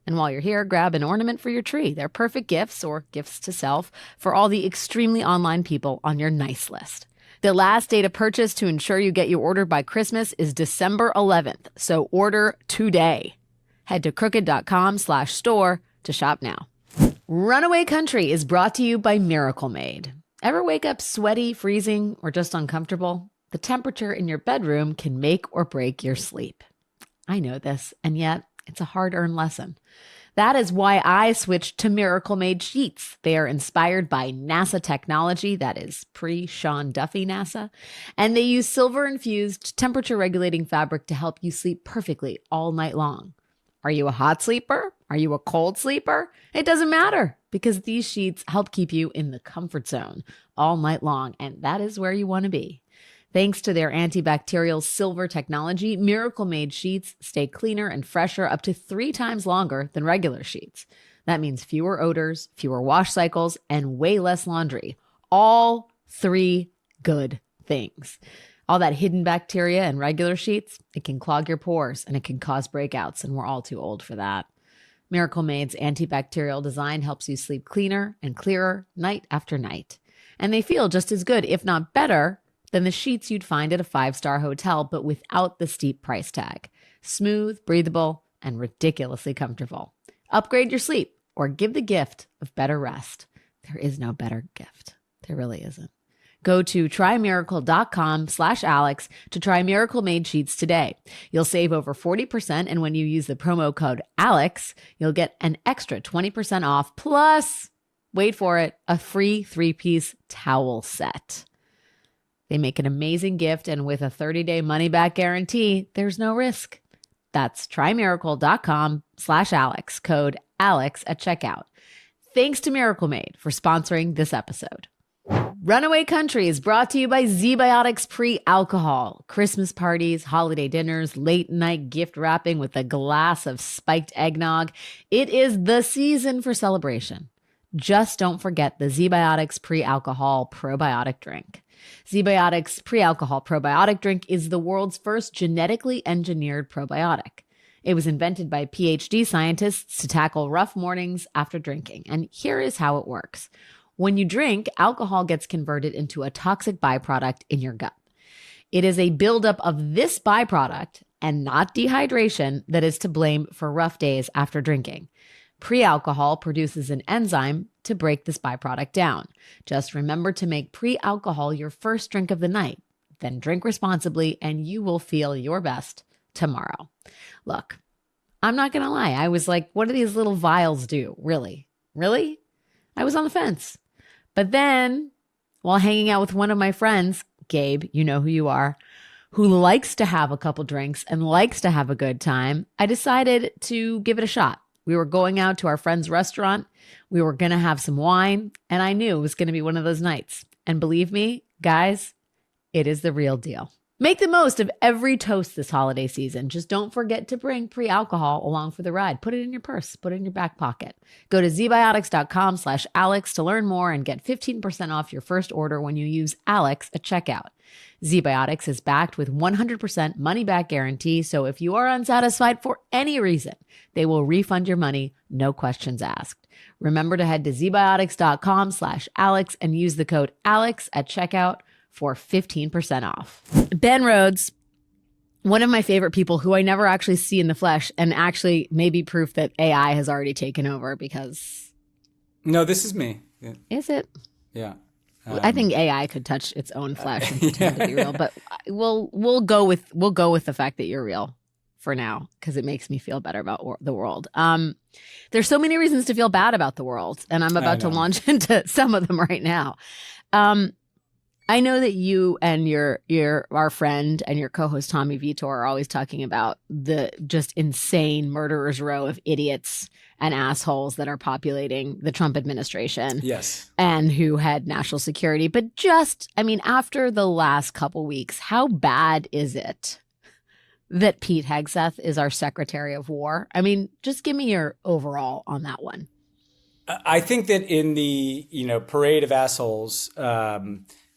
And while you're here, grab an ornament for your tree. They're perfect gifts, or gifts to self, for all the extremely online people on your nice list. The last day to purchase to ensure you get your order by Christmas is December 11th, so order today. Head to crooked.com/store to shop now. Runaway Country is brought to you by Miracle Made. Ever wake up sweaty, freezing, or just uncomfortable? The temperature in your bedroom can make or break your sleep. I know this, and yet it's a hard-earned lesson. That is why I switched to Miracle Made sheets. They are inspired by NASA technology, that is pre-Sean Duffy NASA, and they use silver-infused temperature-regulating fabric to help you sleep perfectly all night long. Are you a hot sleeper? Are you a cold sleeper? It doesn't matter, because these sheets help keep you in the comfort zone all night long, and that is where you want to be. Thanks to their antibacterial silver technology, Miracle Made sheets stay cleaner and fresher up to 3 times longer than regular sheets. That means fewer odors, fewer wash cycles, and way less laundry. All 3 good things. All that hidden bacteria in regular sheets, it can clog your pores and it can cause breakouts, and we're all too old for that. Miracle Made's antibacterial design helps you sleep cleaner and clearer night after night. And they feel just as good, if not better, than the sheets you'd find at a 5-star hotel, but without the steep price tag. Smooth, breathable, and ridiculously comfortable. Upgrade your sleep or give the gift of better rest. There is no better gift. There really isn't. Go to trymiracle.com/Alex to try Miracle Made sheets today. You'll save over 40%, and when you use the promo code ALEX, you'll get an extra 20% off, plus, wait for it, a free 3-piece towel set. They make an amazing gift, and with a 30-day money-back guarantee, there's no risk. That's trymiracle.com/Alex, code ALEX at checkout. Thanks to Miracle Made for sponsoring this episode. Runaway Country is brought to you by ZBiotics Pre-Alcohol. Christmas parties, holiday dinners, late night gift wrapping with a glass of spiked eggnog. It is the season for celebration. Just don't forget the ZBiotics Pre-Alcohol Probiotic Drink. ZBiotics Pre-Alcohol Probiotic Drink is the world's first genetically engineered probiotic. It was invented by PhD scientists to tackle rough mornings after drinking. And here is how it works. When you drink, alcohol gets converted into a toxic byproduct in your gut. It is a buildup of this byproduct and not dehydration that is to blame for rough days after drinking. Pre-alcohol produces an enzyme to break this byproduct down. Just remember to make pre-alcohol your first drink of the night. Then drink responsibly and you will feel your best tomorrow. Look, I'm not going to lie. I was like, what do these little vials do? Really? Really? I was on the fence. But then, while hanging out with one of my friends, Gabe, you know who you are, who likes to have a couple drinks and likes to have a good time, I decided to give it a shot. We were going out to our friend's restaurant. We were going to have some wine, and I knew it was going to be one of those nights. And believe me, guys, it is the real deal. Make the most of every toast this holiday season. Just don't forget to bring pre-alcohol along for the ride. Put it in your purse. Put it in your back pocket. Go to zbiotics.com/Alex to learn more and get 15% off your first order when you use Alex at checkout. ZBiotics is backed with 100% money-back guarantee, so if you are unsatisfied for any reason, they will refund your money, no questions asked. Remember to head to zbiotics.com/Alex and use the code ALEX at checkout for 15% off. Ben Rhodes, one of my favorite people who I never actually see in the flesh, and actually maybe proof that AI has already taken over because... No, this is me. Yeah. Is it? Yeah. I think AI could touch its own flesh and pretend to be real, but we'll go with the fact that you're real for now because it makes me feel better about the world. There's so many reasons to feel bad about the world, and I'm about to launch into some of them right now. I know that you and our friend and your co-host Tommy Vitor are always talking about the just insane murderer's row of idiots and assholes that are populating the Trump administration. Yes. And who had national security. But just, I mean, after the last couple weeks, how bad is it that Pete Hegseth is our Secretary of War? I mean, just give me your overall on that one. I think that in the, parade of assholes,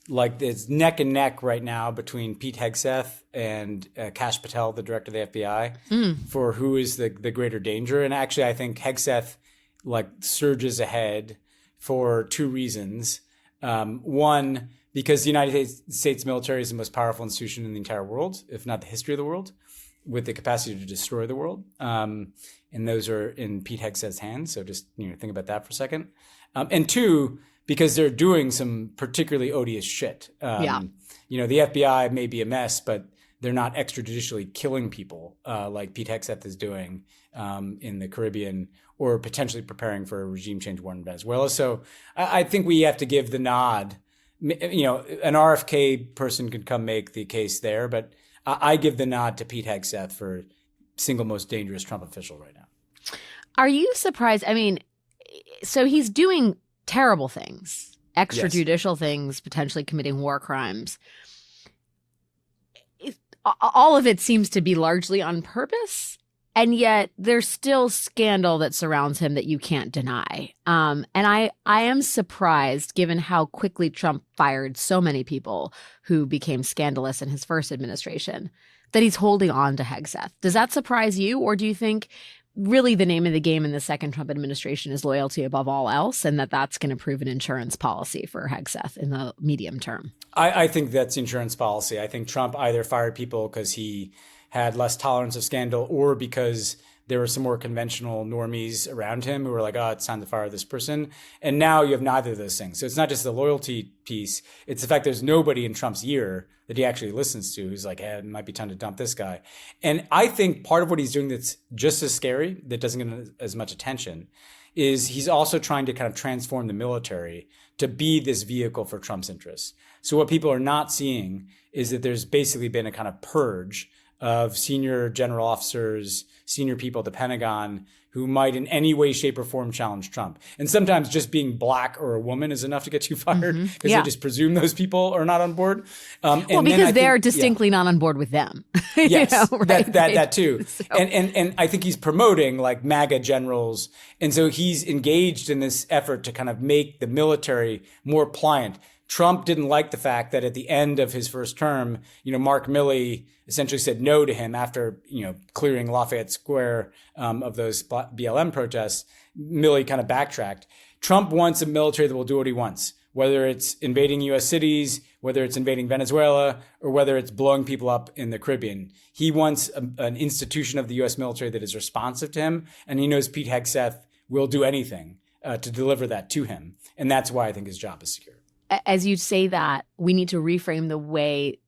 like it's neck and neck right now between Pete Hegseth and Kash Patel, the director of the FBI, for who is the greater danger. And actually, I think Hegseth surges ahead for two reasons. One, because the United States military is the most powerful institution in the entire world, if not the history of the world, with the capacity to destroy the world. And those are in Pete Hegseth's hands. So just think about that for a second. And two, because they're doing some particularly odious shit. The FBI may be a mess, but they're not extrajudicially killing people like Pete Hegseth is doing in the Caribbean or potentially preparing for a regime change war in Venezuela. So I think we have to give the nod. An RFK person could come make the case there, but I give the nod to Pete Hegseth for single most dangerous Trump official right now. Are you surprised? I mean, so he's doing terrible things, extrajudicial things, potentially committing war crimes. All of it seems to be largely on purpose, and yet there's still scandal that surrounds him that you can't deny. And I am surprised, given how quickly Trump fired so many people who became scandalous in his first administration, that he's holding on to Hegseth. Does that surprise you, or do you think really the name of the game in the second Trump administration is loyalty above all else, and that's going to prove an insurance policy for Hegseth in the medium term? I think that's insurance policy. I think Trump either fired people because he had less tolerance of scandal or because there were some more conventional normies around him who were like, oh, it's time to fire this person. And now you have neither of those things. So it's not just the loyalty piece. It's the fact there's nobody in Trump's ear that he actually listens to who's like, hey, it might be time to dump this guy. And I think part of what he's doing that's just as scary, that doesn't get as much attention, is he's also trying to kind of transform the military to be this vehicle for Trump's interests. So what people are not seeing is that there's basically been a kind of purge of senior general officers, senior people at the Pentagon who might in any way, shape, or form challenge Trump. And sometimes just being black or a woman is enough to get you fired because they just presume those people are not on board. Well, because they're distinctly not on board with them. Yes, you know, right? that too. So. And I think he's promoting like MAGA generals. And so he's engaged in this effort to kind of make the military more pliant. Trump didn't like the fact that at the end of his first term, Mark Milley essentially said no to him after, clearing Lafayette Square of those BLM protests. Milley kind of backtracked. Trump wants a military that will do what he wants, whether it's invading U.S. cities, whether it's invading Venezuela, or whether it's blowing people up in the Caribbean. He wants an institution of the U.S. military that is responsive to him, and he knows Pete Hegseth will do anything to deliver that to him. And that's why I think his job is secure. As you say that, we need to reframe the way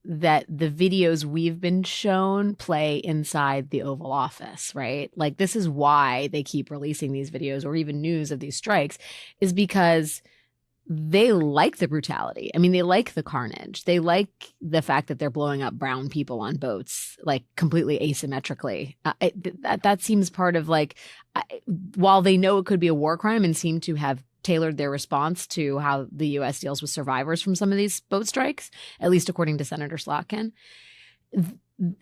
that the videos we've been shown play inside the Oval Office, right? Like, this is why they keep releasing these videos or even news of these strikes, is because they like the brutality. I mean, they like the carnage. They like the fact that they're blowing up brown people on boats, like completely asymmetrically. That seems part of while they know it could be a war crime and seem to have tailored their response to how the U.S. deals with survivors from some of these boat strikes, at least according to Senator Slotkin.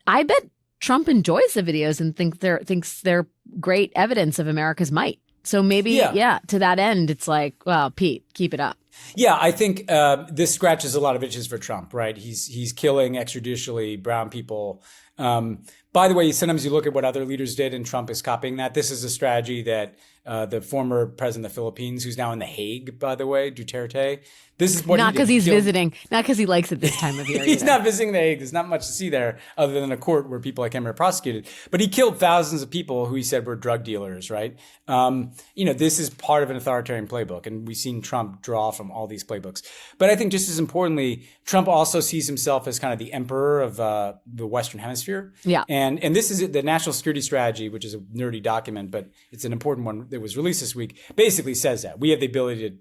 I bet Trump enjoys the videos and thinks they're great evidence of America's might. So maybe, to that end, it's like, well, Pete, keep it up. Yeah, I think this scratches a lot of itches for Trump, right? He's killing extrajudicially brown people. By the way, sometimes you look at what other leaders did and Trump is copying that. This is a strategy that the former president of the Philippines, who's now in The Hague, by the way, Duterte, this is what not because he's visiting, not because he likes it this time of year. He's not visiting The Hague. There's not much to see there other than a court where people like him are prosecuted. But he killed thousands of people who he said were drug dealers, right? This is part of an authoritarian playbook, and we've seen Trump draw from all these playbooks. But I think just as importantly, Trump also sees himself as kind of the emperor of the Western Hemisphere. Yeah. And this is the National Security Strategy, which is a nerdy document, but it's an important one that was released this week, basically says that we have the ability to,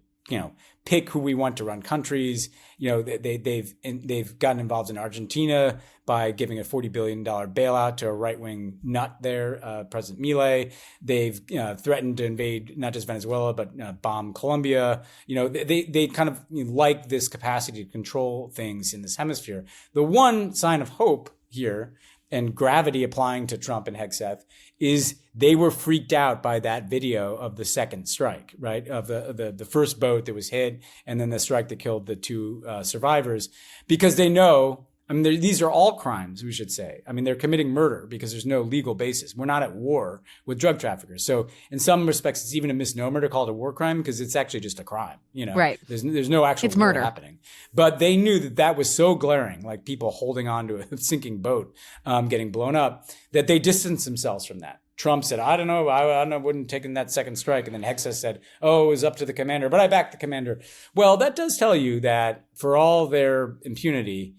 pick who we want to run countries. They've gotten involved in Argentina by giving a $40 billion bailout to a right-wing nut there, President Milei. They've threatened to invade not just Venezuela, but bomb Colombia. They kind of like this capacity to control things in this hemisphere. The one sign of hope here, and gravity applying to Trump and Hegseth, is they were freaked out by that video of the second strike, right? Of the first boat that was hit, and then the strike that killed the two survivors, because they know, these are all crimes, we should say. They're committing murder because there's no legal basis. We're not at war with drug traffickers. So in some respects, it's even a misnomer to call it a war crime because it's actually just a crime. Right. There's no actual war murder happening. But they knew that was so glaring, like people holding on to a sinking boat, getting blown up, that they distanced themselves from that. Trump said, I don't know, I wouldn't take in that second strike. And then Hegseth said, oh, it was up to the commander, but I backed the commander. Well, that does tell you that for all their impunity,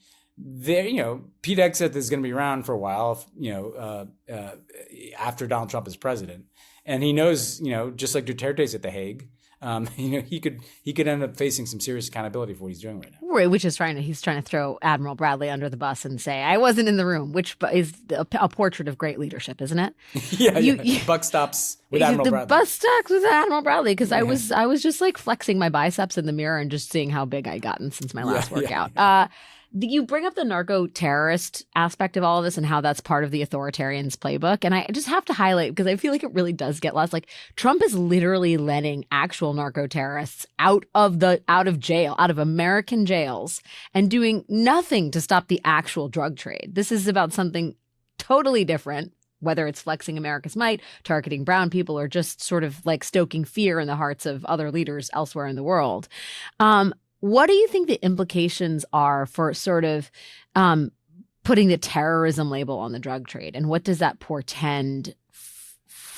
Pete Hegseth is going to be around for a while, after Donald Trump is president. And he knows, just like Duterte's at The Hague, he could end up facing some serious accountability for what he's doing right now. Right, which is he's trying to throw Admiral Bradley under the bus and say, I wasn't in the room, which is a portrait of great leadership, isn't it? The buck stops with Admiral Bradley. The bus stops with Admiral Bradley, because I was just like flexing my biceps in the mirror and just seeing how big I'd gotten since my last workout. You bring up the narco-terrorist aspect of all of this and how that's part of the Authoritarian's playbook. And I just have to highlight, because I feel like it really does get lost. Like, Trump is literally letting actual narco-terrorists out of jail, out of American jails, and doing nothing to stop the actual drug trade. This is about something totally different, whether it's flexing America's might, targeting brown people, or just sort of like stoking fear in the hearts of other leaders elsewhere in the world. What do you think the implications are for sort of putting the terrorism label on the drug trade? And what does that portend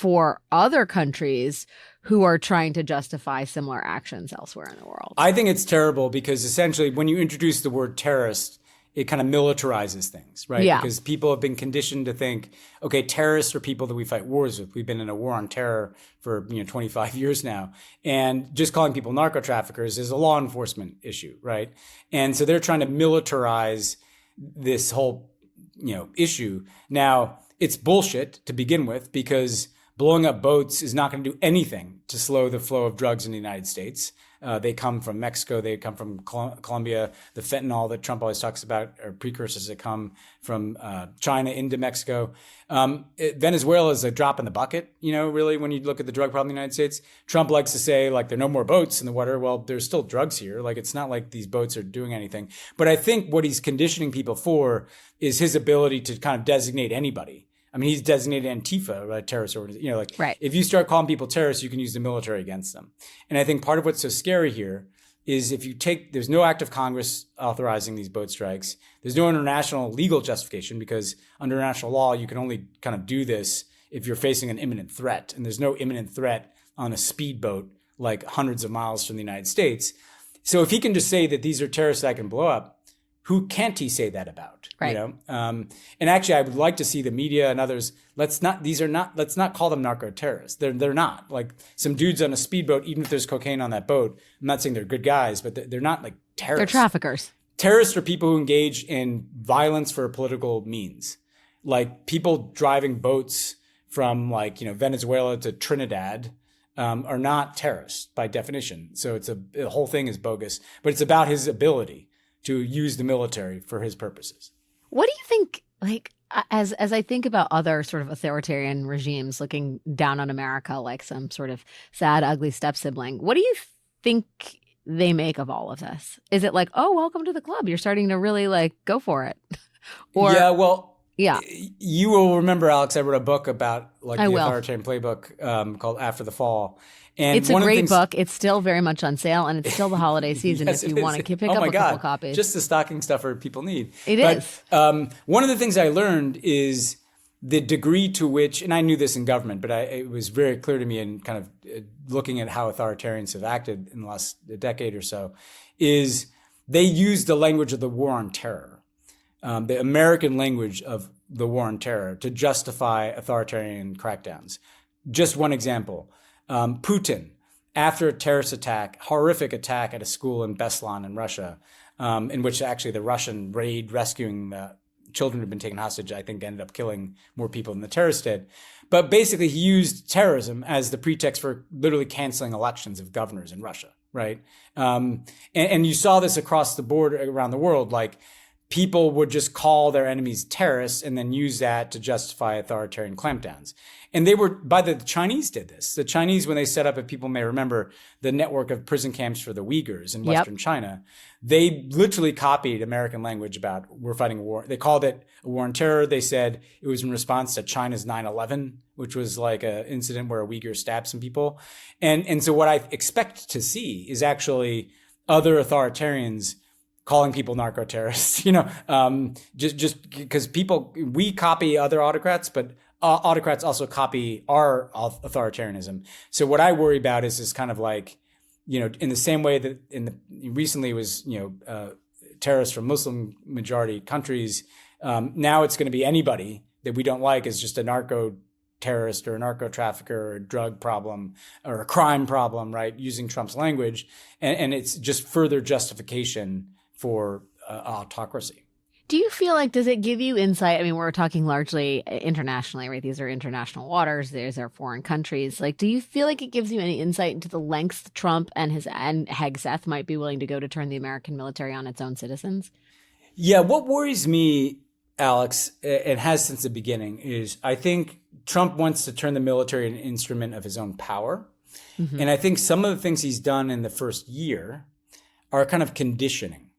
for other countries who are trying to justify similar actions elsewhere in the world? I think it's terrible because essentially when you introduce the word terrorist, it kind of militarizes things, right? Yeah. Because people have been conditioned to think, okay, terrorists are people that we fight wars with. We've been in a war on terror for 25 years now. And just calling people narco traffickers is a law enforcement issue, right? And so they're trying to militarize this whole, issue. Now, it's bullshit to begin with because blowing up boats is not going to do anything to slow the flow of drugs in the United States. They come from Mexico. They come from Colombia. The fentanyl that Trump always talks about are precursors that come from China into Mexico. Venezuela is a drop in the bucket, really, when you look at the drug problem in the United States. Trump likes to say, like, there are no more boats in the water. Well, there's still drugs here. Like, it's not like these boats are doing anything. But I think what he's conditioning people for is his ability to kind of designate anybody. I mean, he's designated Antifa, right, terrorist organization. Right. If you start calling people terrorists, you can use the military against them. And I think part of what's so scary here is if you there's no act of Congress authorizing these boat strikes. There's no international legal justification because under international law, you can only kind of do this if you're facing an imminent threat. And there's no imminent threat on a speedboat like hundreds of miles from the United States. So if he can just say that these are terrorists that I can blow up, who can't he say that about? Right. And actually, I would like to see the media and others. Let's not call them narco terrorists. They're not. Like some dudes on a speedboat, even if there's cocaine on that boat. I'm not saying they're good guys, but they're not like terrorists. They're traffickers. Terrorists are people who engage in violence for political means, like people driving boats from Venezuela to Trinidad. Are not terrorists by definition. So the whole thing is bogus. But it's about his ability to use the military for his purposes. What do you think, as I think about other sort of authoritarian regimes looking down on America like some sort of sad, ugly step-sibling, what do you think they make of all of this? Is it like, oh, welcome to the club, you're starting to really go for it? Or Yeah, you will remember, Alex, I wrote a book about the will. Authoritarian Playbook called After the Fall. And it's a great book. It's still very much on sale, and it's still the holiday season Yes, if you it want is. to pick up a couple copies. Just the stocking stuffer people need. It is. One of the things I learned is the degree to which, and I knew this in government, but it was very clear to me in kind of looking at how authoritarians have acted in the last decade or so, is they use the language of the war on terror, the American language of the war on terror to justify authoritarian crackdowns. Just one example. Putin, after a terrorist attack, horrific attack at a school in Beslan in Russia, in which actually the Russian raid rescuing the children who had been taken hostage, I think ended up killing more people than the terrorists did. But basically he used terrorism as the pretext for literally canceling elections of governors in Russia, right? And you saw this across the board around the world, like people would just call their enemies terrorists and then use that to justify authoritarian clampdowns. And the Chinese did this. The Chinese, when they set up, if people may remember, the network of prison camps for the Uyghurs in Western China, they literally copied American language about we're fighting a war. They called it a war on terror. They said it was in response to China's 9/11, which was like an incident where a Uyghur stabbed some people. And so what I expect to see is actually other authoritarians calling people narco terrorists, just because we copy other autocrats, but autocrats also copy our authoritarianism. So what I worry about is this kind of in the same way that recently it was, terrorists from Muslim majority countries. Now it's going to be anybody that we don't like is just a narco terrorist or a narco trafficker or a drug problem or a crime problem, right? Using Trump's language. And it's just further justification for autocracy. Do you feel like, does it give you insight? I mean, we're talking largely internationally, right? These are international waters. These are foreign countries. Do you feel like it gives you any insight into the lengths Trump and Hegseth might be willing to go to turn the American military on its own citizens? Yeah, what worries me, Alex, and has since the beginning, is I think Trump wants to turn the military into an instrument of his own power. Mm-hmm. And I think some of the things he's done in the first year are kind of conditioning,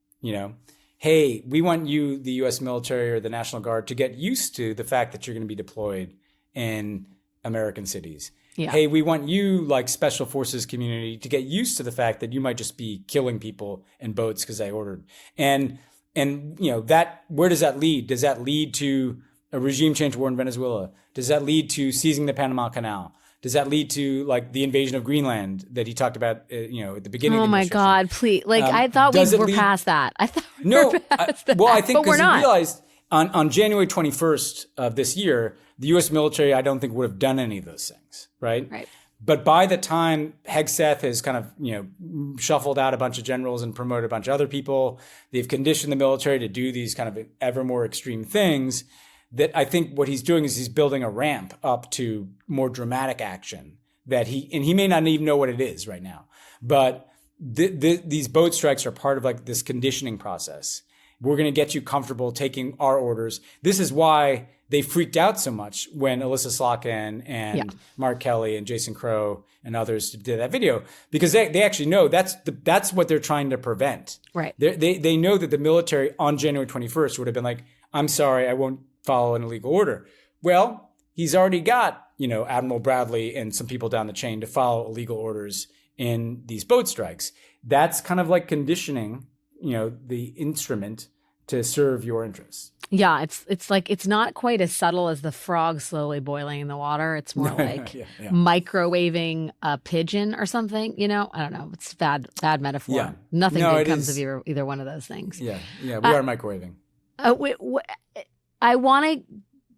Hey, we want you, the U.S. military or the National Guard, to get used to the fact that you're going to be deployed in American cities. Yeah. Hey, we want you, like special forces community, to get used to the fact that you might just be killing people in boats because I ordered. And that, where does that lead? Does that lead to a regime change war in Venezuela? Does that lead to seizing the Panama Canal? Does that lead to like the invasion of Greenland that he talked about, at the beginning? Oh of the my God, please! Like I thought we were past that. I thought we were past that. Well, I think but we're because he not. realized on January 21st of this year, the U.S. military, I don't think would have done any of those things, right? Right. But by the time Hegseth has kind of, shuffled out a bunch of generals and promoted a bunch of other people, they've conditioned the military to do these kind of ever more extreme things. That I think what he's doing is he's building a ramp up to more dramatic action that he may not even know what it is right now. But these boat strikes are part of like this conditioning process. We're going to get you comfortable taking our orders. This is why they freaked out so much when Elissa Slotkin and Mark Kelly and Jason Crow and others did that video, because they actually know that's what they're trying to prevent. Right. They know that the military on January 21st would have been like, I'm sorry, I won't follow an illegal order. Well, he's already got, Admiral Bradley and some people down the chain to follow illegal orders in these boat strikes. That's kind of like conditioning, the instrument to serve your interests. Yeah, it's like it's not quite as subtle as the frog slowly boiling in the water. It's more like microwaving a pigeon or something. I don't know. It's bad metaphor. Yeah. Nothing good comes of either one of those things. Yeah, we are microwaving. I want to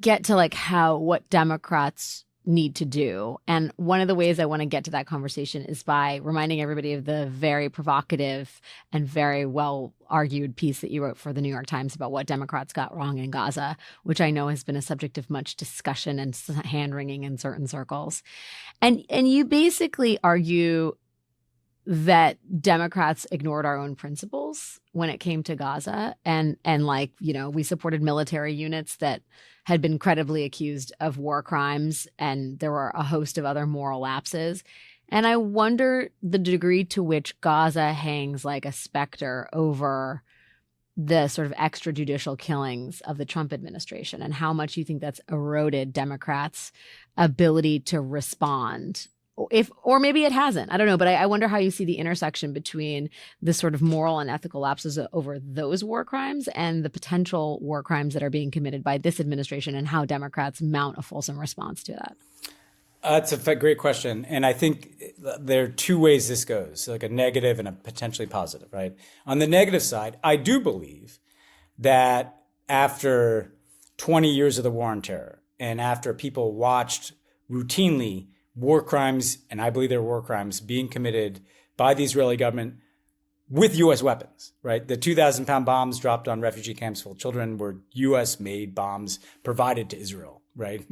get to what Democrats need to do. And one of the ways I want to get to that conversation is by reminding everybody of the very provocative and very well argued piece that you wrote for the New York Times about what Democrats got wrong in Gaza, which I know has been a subject of much discussion and hand-wringing in certain circles. And you basically argue that Democrats ignored our own principles when it came to Gaza. And we supported military units that had been credibly accused of war crimes, and there were a host of other moral lapses. And I wonder the degree to which Gaza hangs like a specter over the sort of extrajudicial killings of the Trump administration, and how much you think that's eroded Democrats' ability to respond. Or maybe it hasn't. I don't know. But I wonder how you see the intersection between the sort of moral and ethical lapses over those war crimes and the potential war crimes that are being committed by this administration, and how Democrats mount a fulsome response to that. That's a great question. And I think there are two ways this goes, like a negative and a potentially positive, right? On the negative side, I do believe that after 20 years of the war on terror, and after people watched routinely war crimes, and I believe they're war crimes, being committed by the Israeli government with U.S. weapons, right? The 2,000-pound bombs dropped on refugee camps full of children were U.S.-made bombs provided to Israel, right?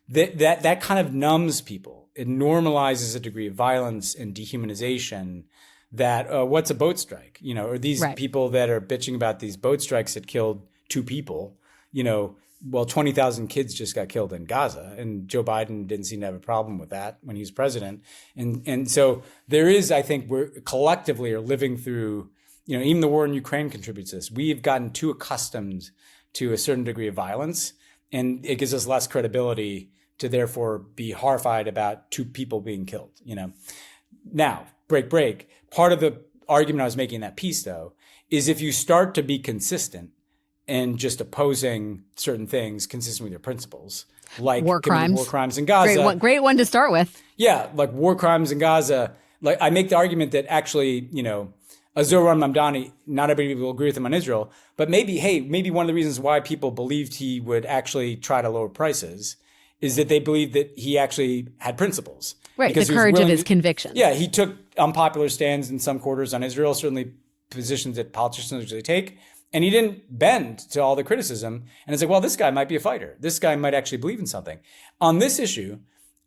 That kind of numbs people. It normalizes a degree of violence and dehumanization that, what's a boat strike? Or these people that are bitching about these boat strikes that killed 2 people, 20,000 kids just got killed in Gaza, and Joe Biden didn't seem to have a problem with that when he was president. And so there is, I think we're collectively are living through, even the war in Ukraine contributes to this. We've gotten too accustomed to a certain degree of violence, and it gives us less credibility to therefore be horrified about 2 people being killed, Now, break. Part of the argument I was making in that piece, though, is if you start to be consistent and just opposing certain things consistent with your principles, like war crimes in Gaza. Great one to start with. Yeah, like war crimes in Gaza. Like I make the argument that actually, Zoran Mamdani, not everybody will agree with him on Israel, but maybe one of the reasons why people believed he would actually try to lower prices is that they believed that he actually had principles. Right, the courage of his convictions. Yeah, he took unpopular stands in some quarters on Israel, certainly positions that politicians usually take. And he didn't bend to all the criticism. And it's like, well, this guy might be a fighter. This guy might actually believe in something. On this issue,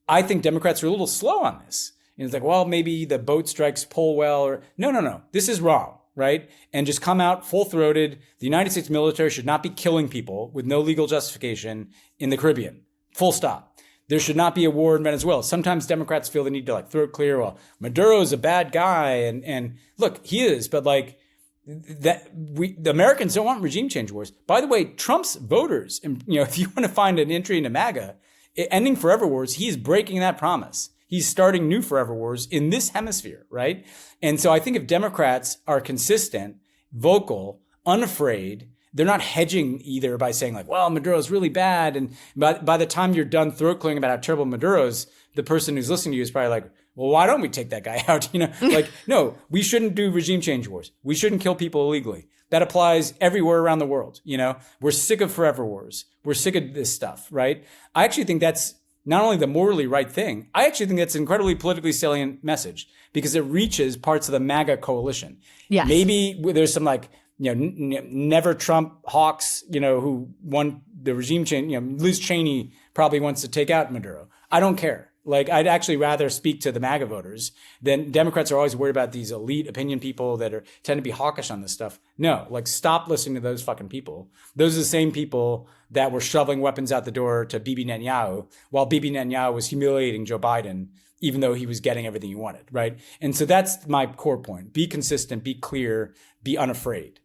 I think Democrats are a little slow on this. And it's like, well, maybe the boat strikes pull well, or no. This is wrong, right? And just come out full-throated. The United States military should not be killing people with no legal justification in the Caribbean. Full stop. There should not be a war in Venezuela. Sometimes Democrats feel the need to throat clear. Well, Maduro's a bad guy. And look, he is, but the Americans don't want regime change wars. By the way, Trump's voters, if you want to find an entry into MAGA, ending forever wars, he's breaking that promise. He's starting new forever wars in this hemisphere, right? And so I think if Democrats are consistent, vocal, unafraid, they're not hedging either by saying like, well, Maduro's really bad. And by the time you're done throat clearing about how terrible Maduro's, the person who's listening to you is probably like, well, why don't we take that guy out? Like, no, we shouldn't do regime change wars. We shouldn't kill people illegally. That applies everywhere around the world. We're sick of forever wars. We're sick of this stuff, right? I actually think that's not only the morally right thing, I actually think that's an incredibly politically salient message because it reaches parts of the MAGA coalition. Yes. Maybe there's some like, never Trump hawks, who won the regime change. Liz Cheney probably wants to take out Maduro. I don't care. Like, I'd actually rather speak to the MAGA voters than Democrats are always worried about these elite opinion people that tend to be hawkish on this stuff. No, like, stop listening to those fucking people. Those are the same people that were shoveling weapons out the door to Bibi Netanyahu while Bibi Netanyahu was humiliating Joe Biden, even though he was getting everything he wanted, right? And so that's my core point. Be consistent, be clear, be unafraid.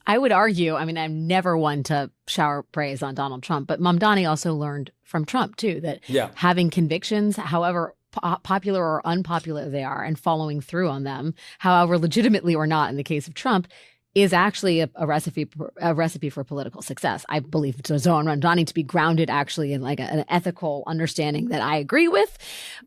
I would argue, I'm never one to shower praise on Donald Trump, but Mamdani also learned from Trump too, that having convictions, however popular or unpopular they are, and following through on them, however legitimately or not in the case of Trump, is actually a recipe for political success. I believe Zohran Mamdani to be grounded actually in like an ethical understanding that I agree with,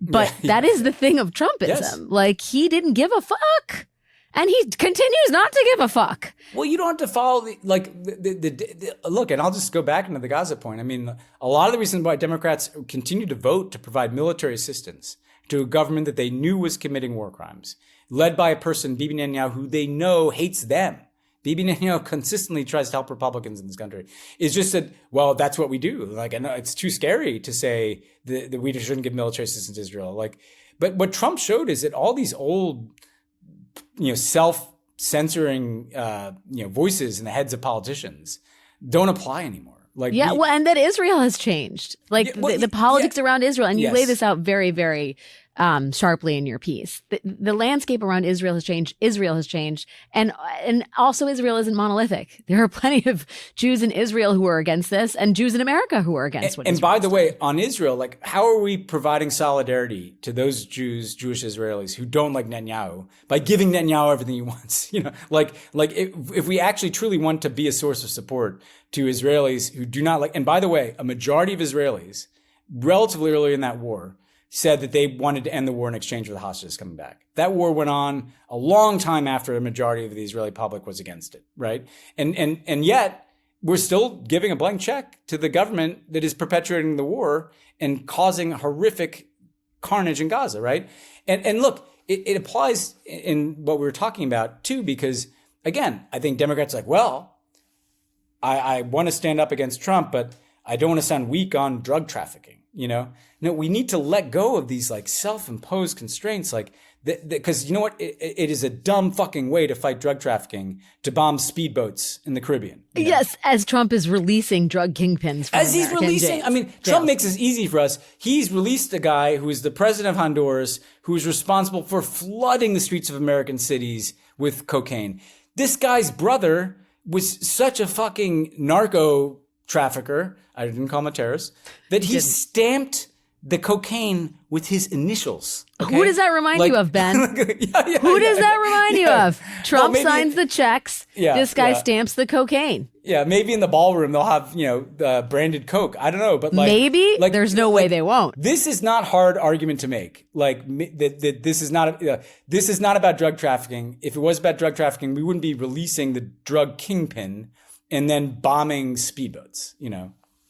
but that is the thing of Trumpism. Yes. Like, he didn't give a fuck. And he continues not to give a fuck. Well, you don't have to follow look, and I'll just go back into the Gaza point. I mean, a lot of the reasons why Democrats continue to vote to provide military assistance to a government that they knew was committing war crimes, led by a person, Bibi Netanyahu, who they know hates them. Bibi Netanyahu consistently tries to help Republicans in this country. It's just that, well, that's what we do. Like, I know it's too scary to say that we shouldn't give military assistance to Israel. Like, but what Trump showed is that all these old self-censoring, voices in the heads of politicians don't apply anymore. Like, and that Israel has changed. Like, the politics around Israel, and you lay this out very, very sharply in your piece. The landscape around Israel has changed. Israel has changed. And also Israel isn't monolithic. There are plenty of Jews in Israel who are against this and Jews in America who are against what And Israel by the way, on Israel, like, how are we providing solidarity to those Jewish Israelis who don't like Netanyahu by giving Netanyahu everything he wants? If we actually truly want to be a source of support to Israelis who do not like, and by the way, a majority of Israelis relatively early in that war said that they wanted to end the war in exchange for the hostages coming back. That war went on a long time after a majority of the Israeli public was against it, right? And yet we're still giving a blank check to the government that is perpetuating the war and causing horrific carnage in Gaza, right? And look, it applies in what we were talking about too, because again, I think Democrats are like, well, I want to stand up against Trump, but I don't want to sound weak on drug trafficking. No, we need to let go of these like self-imposed constraints, like because you know what? It is a dumb fucking way to fight drug trafficking to bomb speedboats in the Caribbean. Yes, as Trump is releasing drug kingpins from American jails. I mean, Trump makes this easy for us. He's released a guy who is the president of Honduras, who is responsible for flooding the streets of American cities with cocaine. This guy's brother was such a fucking narco trafficker, I didn't call him a terrorist, that he stamped the cocaine with his initials. Okay? Who does that remind you of, Ben? Who does that remind you of? Trump signs the checks. This guy stamps the cocaine. Yeah, maybe in the ballroom they'll have, branded Coke. I don't know, but maybe there's no way they won't. This is not hard argument to make. Like this is not about drug trafficking. If it was about drug trafficking, we wouldn't be releasing the drug kingpin and then bombing speedboats.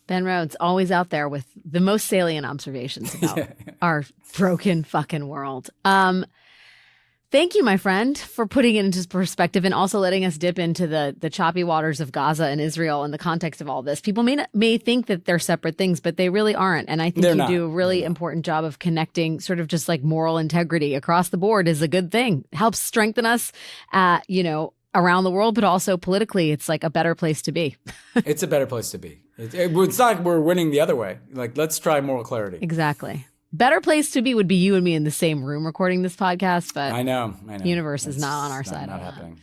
Ben Rhodes, always out there with the most salient observations about our broken fucking world. Thank you, my friend, for putting it into perspective and also letting us dip into the choppy waters of Gaza and Israel in the context of all this. People may think that they're separate things, but they really aren't. And I think you do a really important job of connecting sort of just like moral integrity across the board is a good thing. It helps strengthen us, around the world, but also politically, it's like a better place to be. It's a better place to be. It's not like we're winning the other way. Like, let's try moral clarity. Exactly. Better place to be would be you and me in the same room recording this podcast, but I know. The universe is not on our side. Not happening.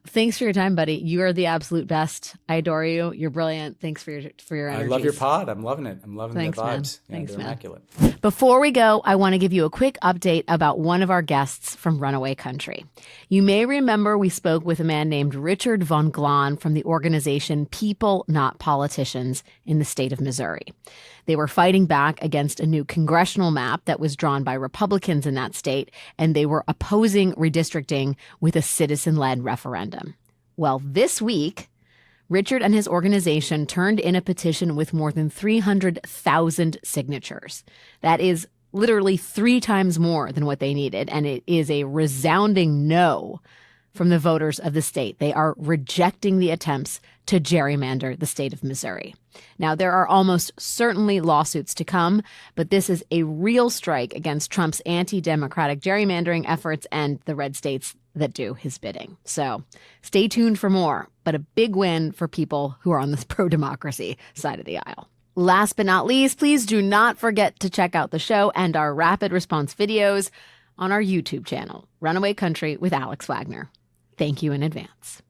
Thanks for your time, buddy. You are the absolute best. I adore you. You're brilliant. Thanks for your energies. I love your pod. I'm loving it. I'm loving the vibes. Man. Thanks, they're man. immaculate. Before we go, I want to give you a quick update about one of our guests from Runaway Country. You may remember we spoke with a man named Richard von Glahn from the organization People Not Politicians in the state of Missouri. They were fighting back against a new congressional map that was drawn by Republicans in that state, and they were opposing redistricting with a citizen-led referendum. Well, this week, Richard and his organization turned in a petition with more than 300,000 signatures. That is literally 3 times more than what they needed, and it is a resounding no from the voters of the state. They are rejecting the attempts to gerrymander the state of Missouri. Now, there are almost certainly lawsuits to come, but this is a real strike against Trump's anti-democratic gerrymandering efforts and the red states that do his bidding. So stay tuned for more, but a big win for people who are on the pro-democracy side of the aisle. Last but not least, please do not forget to check out the show and our rapid response videos on our YouTube channel, Runaway Country with Alex Wagner. Thank you in advance.